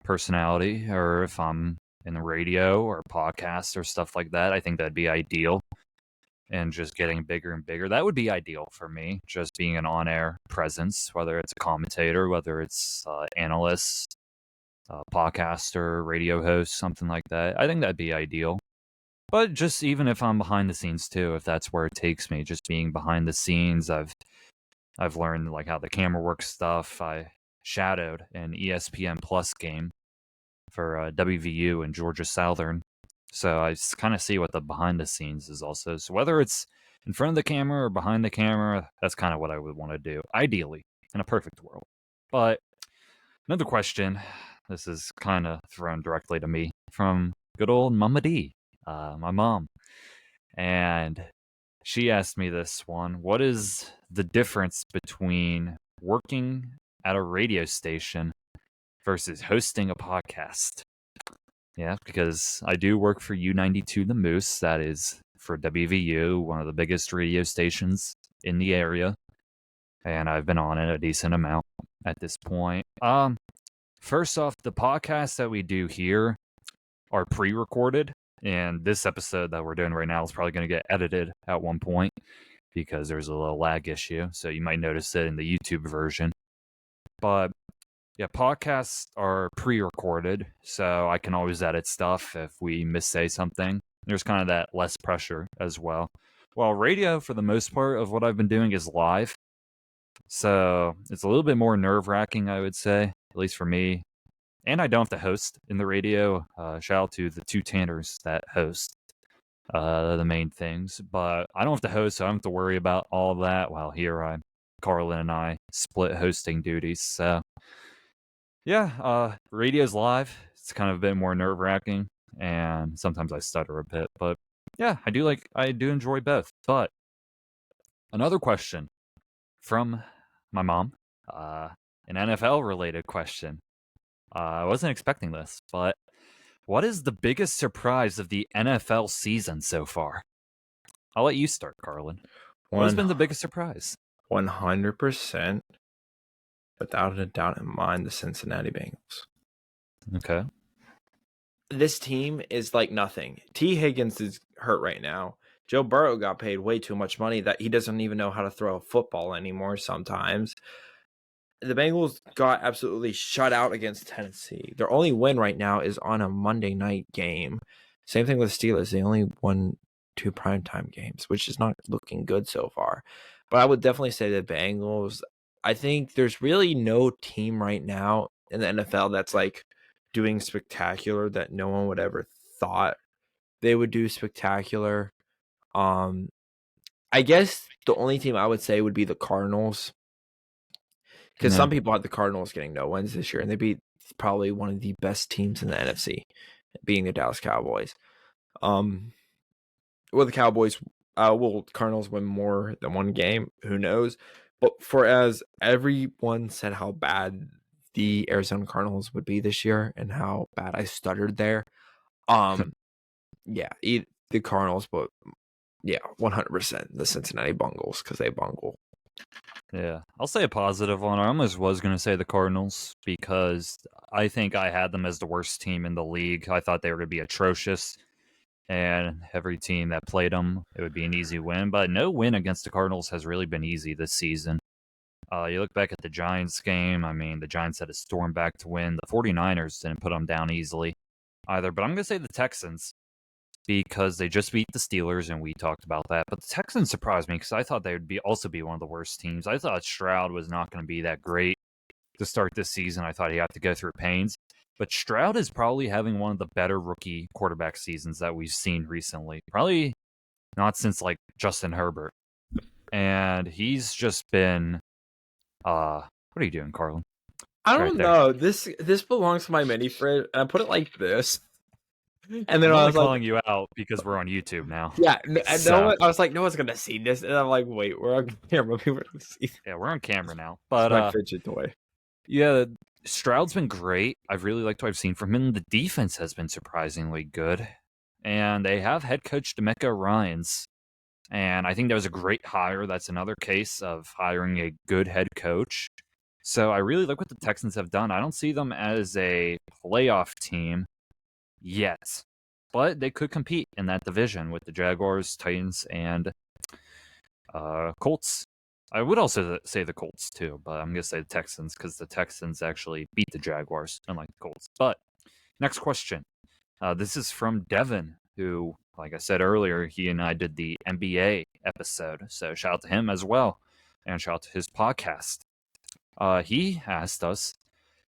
S2: personality, or if I'm in the radio or podcast or stuff like that, I think that'd be ideal. And just getting bigger and bigger, that would be ideal for me. Just being an on-air presence, whether it's a commentator, whether it's analyst, podcaster, radio host, something like that. I think that'd be ideal. But just even if I'm behind the scenes too, if that's where it takes me, just being behind the scenes, I've learned like how the camera works stuff. I shadowed an ESPN Plus game for WVU and Georgia Southern, so I kind of see what the behind the scenes is also. So whether it's in front of the camera or behind the camera, that's kind of what I would want to do, ideally, in a perfect world. But another question, this is kind of thrown directly to me from good old Mama D, my mom. And she asked me this one. What is the difference between working at a radio station versus hosting a podcast? Yeah, because I do work for U92 The Moose. That is for WVU, one of the biggest radio stations in the area. And I've been on it a decent amount at this point. First off, the podcasts that we do here are pre-recorded. And this episode that we're doing right now is probably going to get edited at one point because there's a little lag issue. So you might notice it in the YouTube version. But yeah, podcasts are pre-recorded, so I can always edit stuff if we missay something. There's kind of that less pressure as well. Well, radio, for the most part of what I've been doing, is live. So it's a little bit more nerve-wracking, I would say, at least for me. And I don't have to host in the radio. Shout out to the two Tanners that host the main things. But I don't have to host, so I don't have to worry about all of that. While here, Carlin and I split hosting duties. So yeah, radio's live. It's kind of a bit more nerve-wracking, and sometimes I stutter a bit. But yeah, I do enjoy both. But another question from my mom, an NFL-related question. I wasn't expecting this, but what is the biggest surprise of the NFL season so far? I'll let you start, Carlin. What has been the biggest surprise?
S1: 100%, without a doubt in mind, the Cincinnati Bengals.
S2: Okay.
S1: This team is like nothing. T. Higgins is hurt right now. Joe Burrow got paid way too much money that he doesn't even know how to throw a football anymore sometimes. The Bengals got absolutely shut out against Tennessee. Their only win right now is on a Monday night game. Same thing with Steelers. They only won 2 primetime games, which is not looking good so far. But I would definitely say the Bengals. I think there's really no team right now in the NFL that's like doing spectacular that no one would ever thought they would do spectacular. I guess the only team I would say would be the Cardinals. Because some people had the Cardinals getting no wins this year, and they beat probably one of the best teams in the NFC, being the Dallas Cowboys. The Cowboys, Cardinals win more than one game. Who knows? But for as everyone said how bad the Arizona Cardinals would be this year and how bad I stuttered there, yeah, the Cardinals, but Yeah, 100%. The Cincinnati Bungles, because they bungle.
S2: Yeah, I'll say a positive one. I almost was going to say the Cardinals because I think I had them as the worst team in the league. I thought they were going to be atrocious, and every team that played them, it would be an easy win. But no win against the Cardinals has really been easy this season. You look back at the Giants game, I mean, the Giants had to storm back to win. The 49ers didn't put them down easily either. But I'm going to say the Texans because they just beat the Steelers, and we talked about that. But the Texans surprised me because I thought they would also be one of the worst teams. I thought Stroud was not going to be that great to start this season. I thought he'd have to go through pains. But Stroud is probably having one of the better rookie quarterback seasons that we've seen recently. Probably not since, like, Justin Herbert. And he's just been... what are you doing, Carlin?
S1: I don't know. This belongs to my mini fridge, and I put it like this. And then I was
S2: calling you out because we're on YouTube now.
S1: Yeah, I was like, no one's gonna see this, and I'm like, wait, we're on camera. People are gonna see.
S2: Yeah, we're on camera now. But
S1: my fidget toy.
S2: Yeah, Stroud's been great. I've really liked what I've seen from him. The defense has been surprisingly good, and they have head coach DeMeco Ryans, and I think that was a great hire. That's another case of hiring a good head coach. So I really like what the Texans have done. I don't see them as a playoff team yet, but they could compete in that division with the Jaguars, Titans, and Colts. I would also say the Colts too, but I'm going to say the Texans because the Texans actually beat the Jaguars, unlike the Colts. But next question. This is from Devin, who, like I said earlier, he and I did the NBA episode. So shout out to him as well, and shout out to his podcast. He asked us,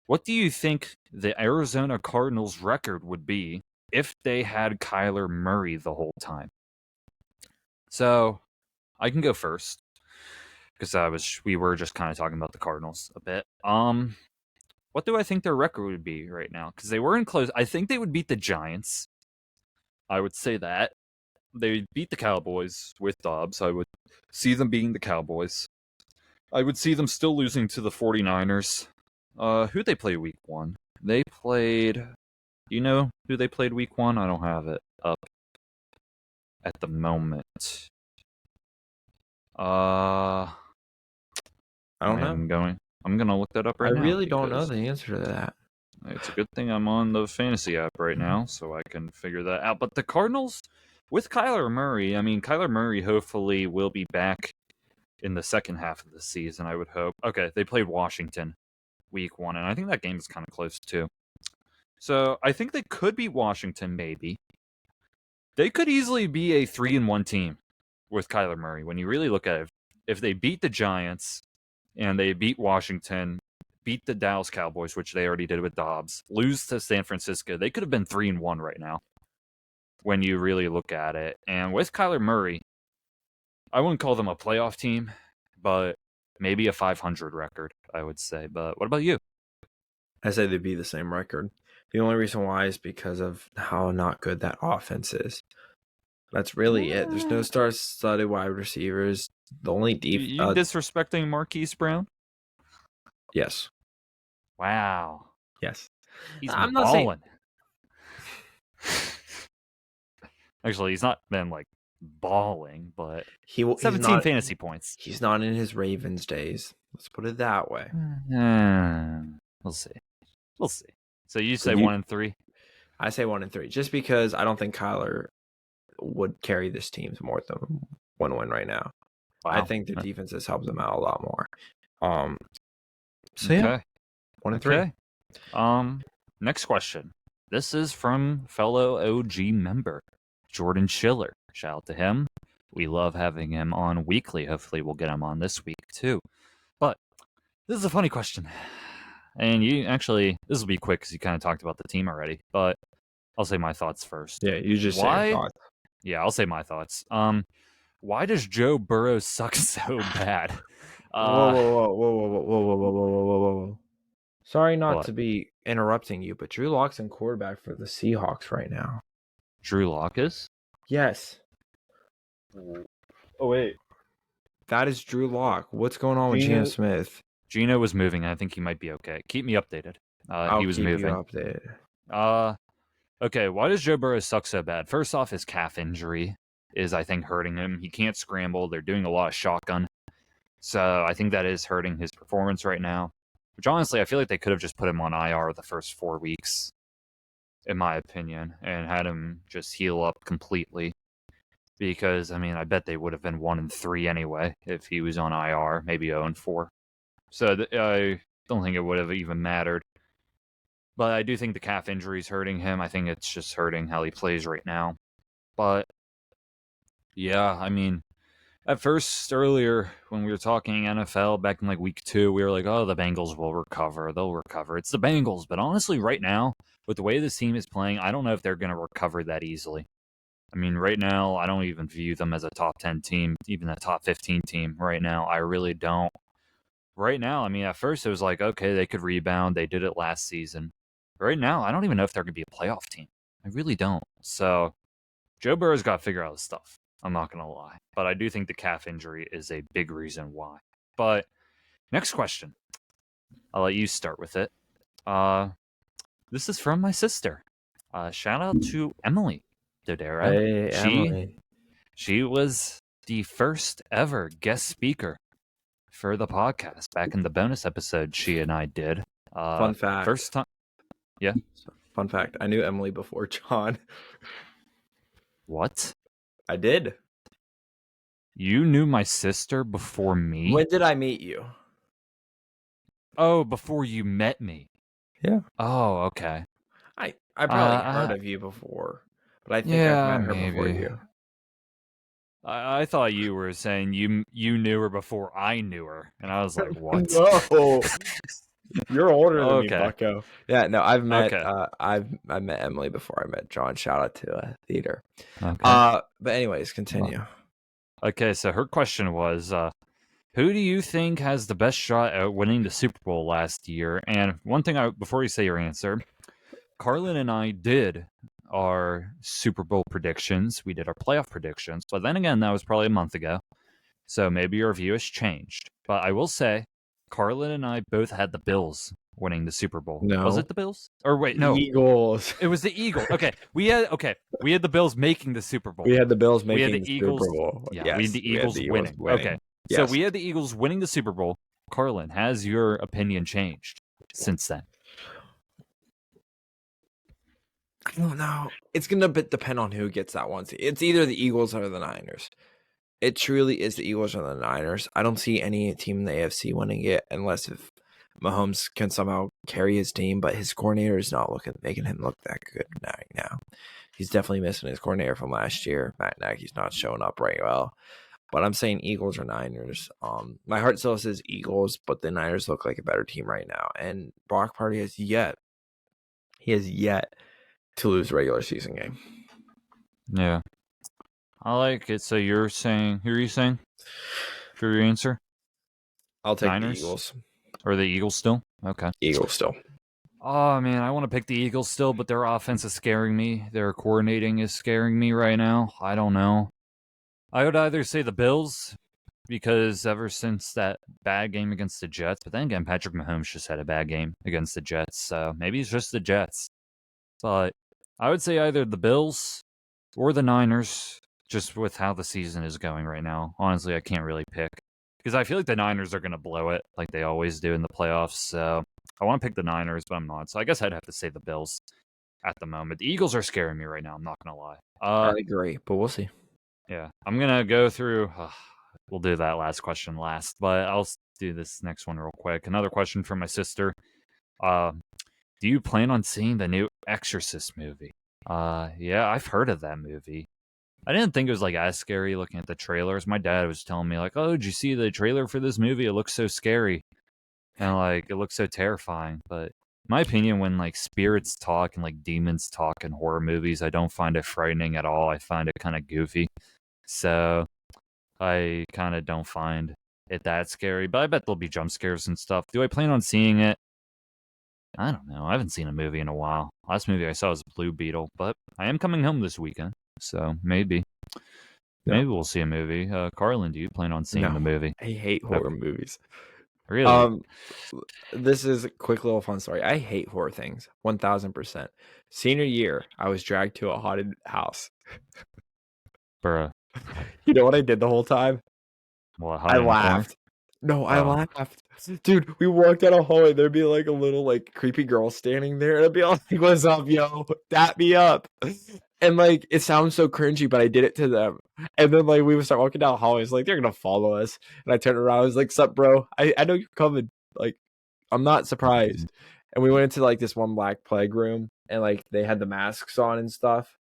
S2: what do you think the Arizona Cardinals record would be if they had Kyler Murray the whole time? So I can go first because we were just kind of talking about the Cardinals a bit. What do I think their record would be right now? Because they were in close. I think they would beat the Giants. I would say that. They beat the Cowboys with Dobbs. I would see them beating the Cowboys. I would see them still losing to the 49ers. Who'd they play week 1? They played... Do you know who they played week 1? I don't have it up at the moment.
S1: I don't know.
S2: I'm gonna look that up right now.
S1: I really don't know the answer to that.
S2: It's a good thing I'm on the fantasy app right now, so I can figure that out. But the Cardinals, with Kyler Murray, I mean, Kyler Murray hopefully will be back in the second half of the season, I would hope. Okay, they played Washington week 1, and I think that game is kind of close too. So I think they could beat Washington, maybe. They could easily be a 3-1 team with Kyler Murray. When you really look at it, if they beat the Giants and they beat Washington, beat the Dallas Cowboys, which they already did with Dobbs, lose to San Francisco, they could have been 3-1 right now when you really look at it. And with Kyler Murray, I wouldn't call them a playoff team, but maybe a 500 record, I would say. But what about you?
S1: I say they'd be the same record. The only reason why is because of how not good that offense is. That's really it. There's no star-studded wide receivers. The only
S2: You disrespecting Marquise Brown?
S1: Yes.
S2: Wow.
S1: Yes.
S2: I'm not balling. Actually, he's not been like balling, but 17 fantasy points.
S1: He's not in his Ravens days. Let's put it that way.
S2: We'll see. So you say 1-3?
S1: I say 1-3, just because I don't think Kyler would carry this team to more than one win right now. Wow. I think the defense has helped them out a lot more. Yeah, 1-3.
S2: Okay. Next question. This is from fellow OG member Jordan Schiller. Shout out to him. We love having him on weekly. Hopefully we'll get him on this week too. But this is a funny question. And this will be quick because you kind of talked about the team already. But I'll say my thoughts first.
S1: Yeah, you just say your thoughts.
S2: Yeah, I'll say my thoughts. Why does Joe Burrow suck so bad?
S1: Whoa. Sorry not to be interrupting you, but Drew Lock's in quarterback for the Seahawks right now.
S2: Drew Lock is?
S1: Yes.
S2: Oh, wait.
S1: That is Drew Lock. What's going on with Geno Smith?
S2: Geno was moving. I think he might be okay. Keep me updated. He was moving.
S1: I'll keep you updated.
S2: Okay, why does Joe Burrow suck so bad? First off, his calf injury. is, I think, hurting him. He can't scramble. They're doing a lot of shotgun. So I think that is hurting his performance right now. Which honestly, I feel like they could have just put him on IR the first 4 weeks, in my opinion, and had him just heal up completely. Because, I mean, I bet they would have been 1-3 anyway if he was on IR, maybe 0-4. So I don't think it would have even mattered. But I do think the calf injury is hurting him. I think it's just hurting how he plays right now. But, yeah, I mean, at first, earlier, when we were talking NFL back in like week 2, we were like, oh, the Bengals will recover. They'll recover. It's the Bengals. But honestly, right now, with the way this team is playing, I don't know if they're going to recover that easily. I mean, right now, I don't even view them as a top 10 team, even a top 15 team right now. I really don't. Right now, I mean, at first it was like, okay, they could rebound. They did it last season. Right now, I don't even know if they're going to be a playoff team. I really don't. So, Joe Burrow's got to figure out his stuff. I'm not going to lie. But I do think the calf injury is a big reason why. But next question. I'll let you start with it. This is from my sister. Shout out to Emily Dodera.
S1: Hey, Emily.
S2: She was the first ever guest speaker for the podcast back in the bonus episode she and I did.
S1: Fun fact.
S2: First time. Yeah.
S1: Fun fact. I knew Emily before John.
S2: What?
S1: I did.
S2: You knew my sister before me?
S1: When did I meet you?
S2: Oh, before you met me.
S1: Yeah.
S2: Oh, okay.
S1: I probably heard of you before, but I think
S2: yeah,
S1: I've met her
S2: maybe.
S1: before you.
S2: I thought you were saying you knew her before I knew her, and I was like, what?
S1: No. You're older than me,
S2: Okay.
S1: bucko. Yeah, no, I've met
S2: Okay.
S1: I've met Emily before I met John. Shout out to theater.
S2: Okay.
S1: But anyways, continue.
S2: Okay, so her question was, who do you think has the best shot at winning the Super Bowl last year? And one thing, before you say your answer, Carlin and I did our Super Bowl predictions. We did our playoff predictions. But then again, that was probably a month ago. So maybe your view has changed. But I will say, Carlin and I both had the Bills winning the Super Bowl.
S1: No.
S2: Was it the Bills? Or wait, no.
S1: Eagles.
S2: It was the Eagles. Okay. We had the Bills making the Super Bowl.
S1: We had the Bills
S2: We had
S1: making
S2: the
S1: the
S2: Eagles.
S1: Super Bowl.
S2: Yeah,
S1: Yes,
S2: we had the Eagles winning. Okay.
S1: Yes.
S2: So we had the Eagles winning the Super Bowl. Carlin, has your opinion changed since then?
S1: I don't know. It's gonna depend on who gets that one. It's either the Eagles or the Niners. It truly is the Eagles or the Niners. I don't see any team in the AFC winning it unless if Mahomes can somehow carry his team, but his coordinator is not making him look that good right now. He's definitely missing his coordinator from last year. Matt Nagy's not showing up right well. But I'm saying Eagles or Niners. My heart still says Eagles, but the Niners look like a better team right now. And Brock Purdy has yet to lose a regular season game.
S2: Yeah. I like it. So you're saying, who are you saying for your answer?
S1: I'll take
S2: Niners?
S1: the Eagles.
S2: Or the Eagles still? Okay.
S1: Eagles still.
S2: Oh, man, I want to pick the Eagles still, but their offense is scaring me. Their coordinating is scaring me right now. I don't know. I would either say the Bills, because ever since that bad game against the Jets, but then again, Patrick Mahomes just had a bad game against the Jets, so maybe it's just the Jets. But I would say either the Bills or the Niners, just with how the season is going right now. Honestly, I can't really pick, because I feel like the Niners are going to blow it like they always do in the playoffs, so I want to pick the Niners, but I'm not. So I guess I'd have to say the Bills at the moment. The Eagles are scaring me right now, I'm not going to lie.
S1: I agree, but we'll see.
S2: Yeah, I'm going to go through... we'll do that last question last, but I'll do this next one real quick. Another question from my sister. Do you plan on seeing the new Exorcist movie? Yeah, I've heard of that movie. I didn't think it was like as scary looking at the trailers. My dad was telling me like, "Oh, did you see the trailer for this movie? It looks so scary." And like it looks so terrifying. But my opinion, when like spirits talk and like demons talk in horror movies, I don't find it frightening at all. I find it kind of goofy. So I kind of don't find it that scary, but I bet there'll be jump scares and stuff. Do I plan on seeing it? I don't know. I haven't seen a movie in a while. Last movie I saw was Blue Beetle, but I am coming home this weekend, so maybe we'll see a movie. Carlin, do you plan on seeing the movie?
S1: I hate horror movies.
S2: Really?
S1: This is a quick little fun story. I hate horror things, 1000%. Senior year, I was dragged to a haunted house.
S2: Bruh.
S1: You know what I did the whole time?
S2: Well,
S1: I
S2: hide in the corner.
S1: laughed. No, I
S2: Oh,
S1: laughed. Dude, we walked down a hallway. There'd be like a little like creepy girl standing there. And I'd be all like, "What's up, yo? Dap me up." And like it sounds so cringy, but I did it to them. And then like we would start walking down hallways, like they're gonna follow us. And I turned around, I was like, "Sup, bro? I know you're coming. Like, I'm not surprised." And we went into like this one Black Plague room, and like they had the masks on and stuff.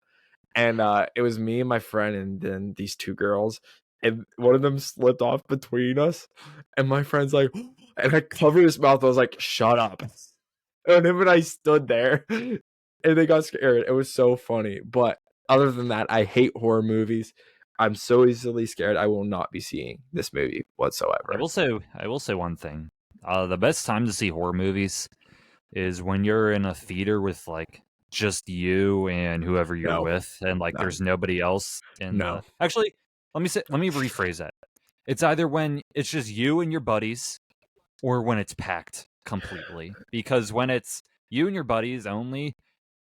S1: And it was me and my friend, and then these two girls, and one of them slipped off between us, and my friend's like, and I covered his mouth. I was like, "Shut up!" And him and I stood there, and they got scared. It was so funny. But other than that, I hate horror movies. I'm so easily scared. I will not be seeing this movie whatsoever.
S2: I will say one thing. The best time to see horror movies is when you're in a theater with like just you and whoever you're
S1: No,
S2: with, and like
S1: no,
S2: there's nobody else in
S1: no.
S2: the. Actually, let me rephrase that. It's either when it's just you and your buddies, or when it's packed completely. Because when it's you and your buddies only,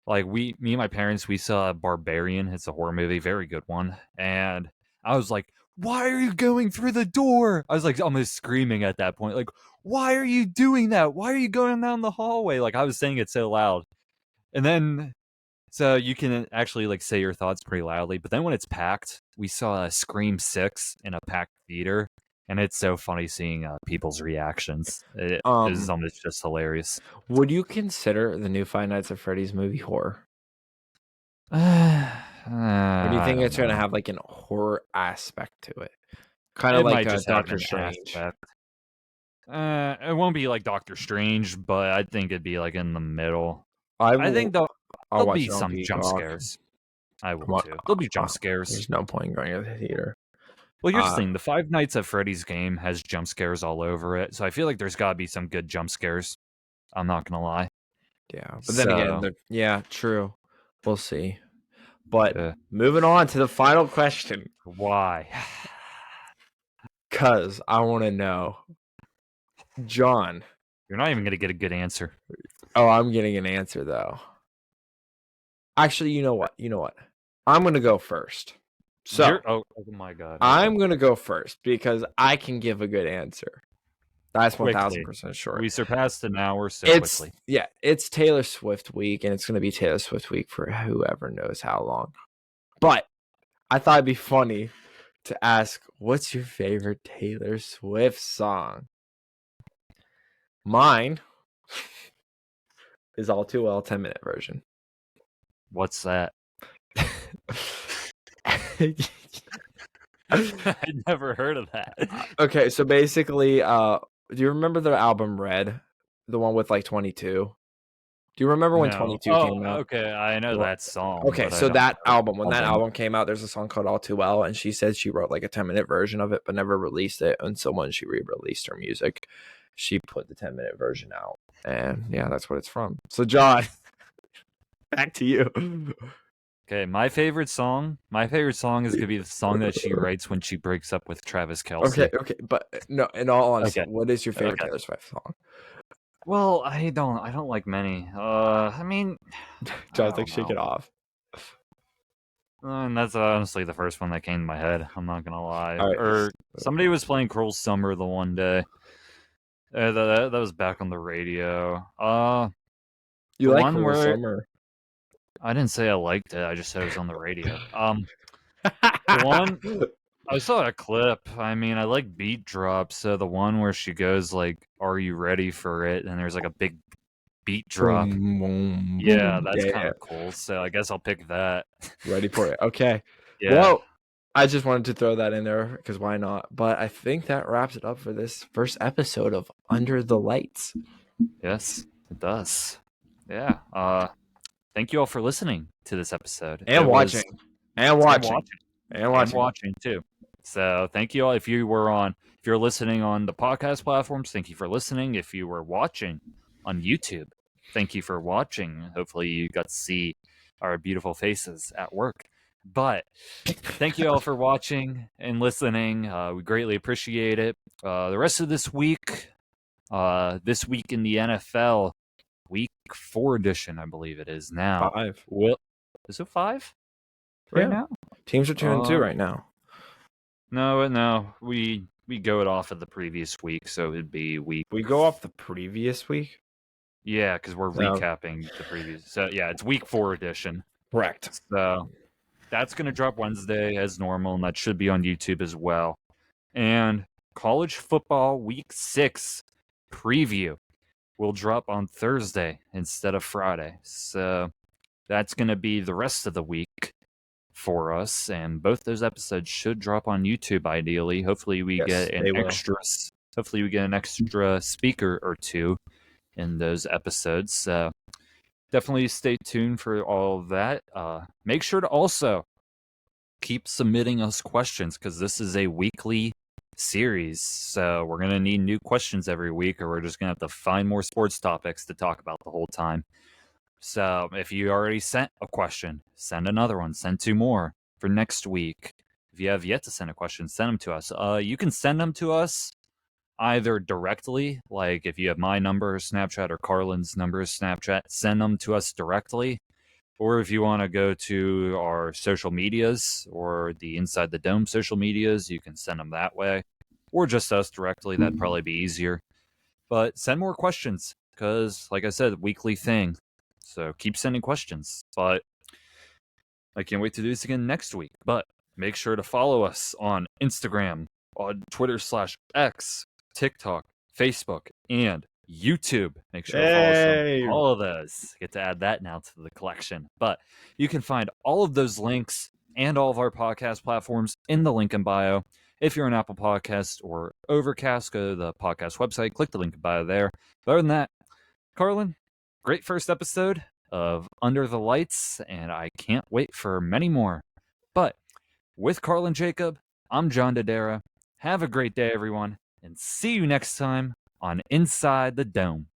S2: like me and my parents, we saw Barbarian. It's a horror movie, very good one. And I was like, "Why are you going through the door?" I was like almost screaming at that point, like, "Why are you doing that? Why are you going down the hallway?" Like I was saying it so loud. And then so you can actually like say your thoughts pretty loudly. But then when it's packed, we saw Scream 6 in a packed theater. And it's so funny seeing people's reactions. It is almost just hilarious.
S1: Would you consider the new Five Nights at Freddy's movie horror? Or do you
S2: I
S1: think
S2: don't
S1: it's gonna
S2: know.
S1: have like an horror aspect to it? Kind of
S2: It
S1: like
S2: might just have
S1: Doctor
S2: an
S1: Strange.
S2: aspect. It won't be like Doctor Strange, but I think it'd be like in the middle.
S1: I
S2: I think
S1: will. I'll
S2: there'll
S1: watch
S2: be
S1: it on
S2: some jump
S1: Peacock.
S2: scares. I will
S1: Wa-
S2: too. There'll be jump scares.
S1: There's no point in going to the theater.
S2: Well, here's the
S1: Uh,
S2: thing: the Five Nights at Freddy's game has jump scares all over it, so I feel like there's got to be some good jump scares. I'm not gonna lie.
S1: yeah, but then again,
S2: So,
S1: yeah, true. We'll see. But
S2: yeah.
S1: moving on to the final question,
S2: Why?
S1: cause I want to know, John.
S2: You're not even gonna get a good answer.
S1: Oh, I'm getting an answer though. Actually, you know what? You know what? I'm gonna go first. So
S2: Oh my god. Okay.
S1: I'm gonna go first because I can give a good answer. That's
S2: Quickly.
S1: 1000% sure.
S2: We surpassed an hour so
S1: It's
S2: quickly.
S1: yeah, it's Taylor Swift week, and it's gonna be Taylor Swift week for whoever knows how long. But I thought it'd be funny to ask, what's your favorite Taylor Swift song? Mine is All Too Well 10-minute version.
S2: What's that? I never heard of that.
S1: Okay, so basically, do you remember the album Red? The one with like 22? Do you remember when
S2: No.
S1: 22
S2: Oh,
S1: came out?
S2: okay. I know that song.
S1: Okay,
S2: but I
S1: so
S2: don't
S1: that
S2: know
S1: album, when
S2: the
S1: that album came out, there's a song called All Too Well, and she said she wrote like a 10-minute version of it, but never released it. And so when she re-released her music, she put the 10-minute version out. And yeah, that's what it's from. So John, back to you.
S2: Okay, my favorite song is gonna be the song that she writes when she breaks up with Travis Kelce.
S1: Okay, but no, in all honesty,
S2: Okay.
S1: what is your favorite
S2: Okay.
S1: Taylor Swift song?
S2: Well, I don't like many. I mean,
S1: John's
S2: I
S1: like,
S2: don't
S1: shake it
S2: know.
S1: off.
S2: And that's honestly the first one that came to my head. I'm not gonna lie.
S1: All right.
S2: Or somebody was playing Cruel Summer the one day. That was back on the radio.
S1: You
S2: The
S1: like
S2: one
S1: Cruel
S2: where
S1: Summer?
S2: I didn't say I liked it. I just said it was on the radio. The one I saw a clip. I mean, I like beat drops. So the one where she goes like, "Are you ready for it?" and there's like a big beat drop.
S1: Boom, boom,
S2: Yeah,
S1: boom.
S2: that's
S1: Yeah,
S2: kind of cool. So I guess I'll pick that.
S1: ready for it. Okay.
S2: Yeah.
S1: Well, I just wanted to throw that in there because why not? But I think that wraps it up for this first episode of Under the Lights.
S2: Yes, it does. Yeah. Thank you all for listening to this episode.
S1: And watching. And
S2: watching too. So thank you all. If you're listening on the podcast platforms, thank you for listening. If you were watching on YouTube, thank you for watching. Hopefully you got to see our beautiful faces at work. But thank you all for watching and listening. We greatly appreciate it. The rest of this week in the NFL, week 4 edition, I believe it is now.
S1: 5.
S2: Is it 5 right now?
S1: Teams are 2-2 right now.
S2: No. We go it off of the previous week, so it'd be week.
S1: We go off the previous week.
S2: Yeah, because we're
S1: So
S2: recapping the previous. So yeah, it's week 4 edition.
S1: correct.
S2: So that's gonna drop Wednesday as normal, and that should be on YouTube as well. And college football week 6 preview will drop on Thursday instead of Friday. So that's gonna be the rest of the week for us, and both those episodes should drop on YouTube ideally. Hopefully we
S1: Yes,
S2: get an
S1: they will.
S2: extra speaker or two in those episodes. So definitely stay tuned for all of that. Make sure to also keep submitting us questions because this is a weekly series. So we're going to need new questions every week, or we're just going to have to find more sports topics to talk about the whole time. So if you already sent a question, send another one, send 2 more for next week. If you have yet to send a question, send them to us. You can send them to us either directly, like if you have my number, Snapchat, or Carlin's number, Snapchat, send them to us directly. Or if you want to go to our social medias or the Inside the Dome social medias, you can send them that way. Or just us directly, that'd probably be easier. But send more questions, because, like I said, weekly thing. So keep sending questions. But I can't wait to do this again next week. But make sure to follow us on Instagram, on Twitter/X, TikTok, Facebook, and YouTube. Make sure to follow us
S1: Hey.
S2: on all of those. Get to add that now to the collection. But you can find all of those links and all of our podcast platforms in the link in bio. If you're an Apple Podcast or Overcast, go to the podcast website, click the link in bio there. But other than that, Carlin, great first episode of Under the Lights, and I can't wait for many more. But with Carlin Jacob, I'm John Dodera. Have a great day, everyone, and see you next time on Inside the Dome.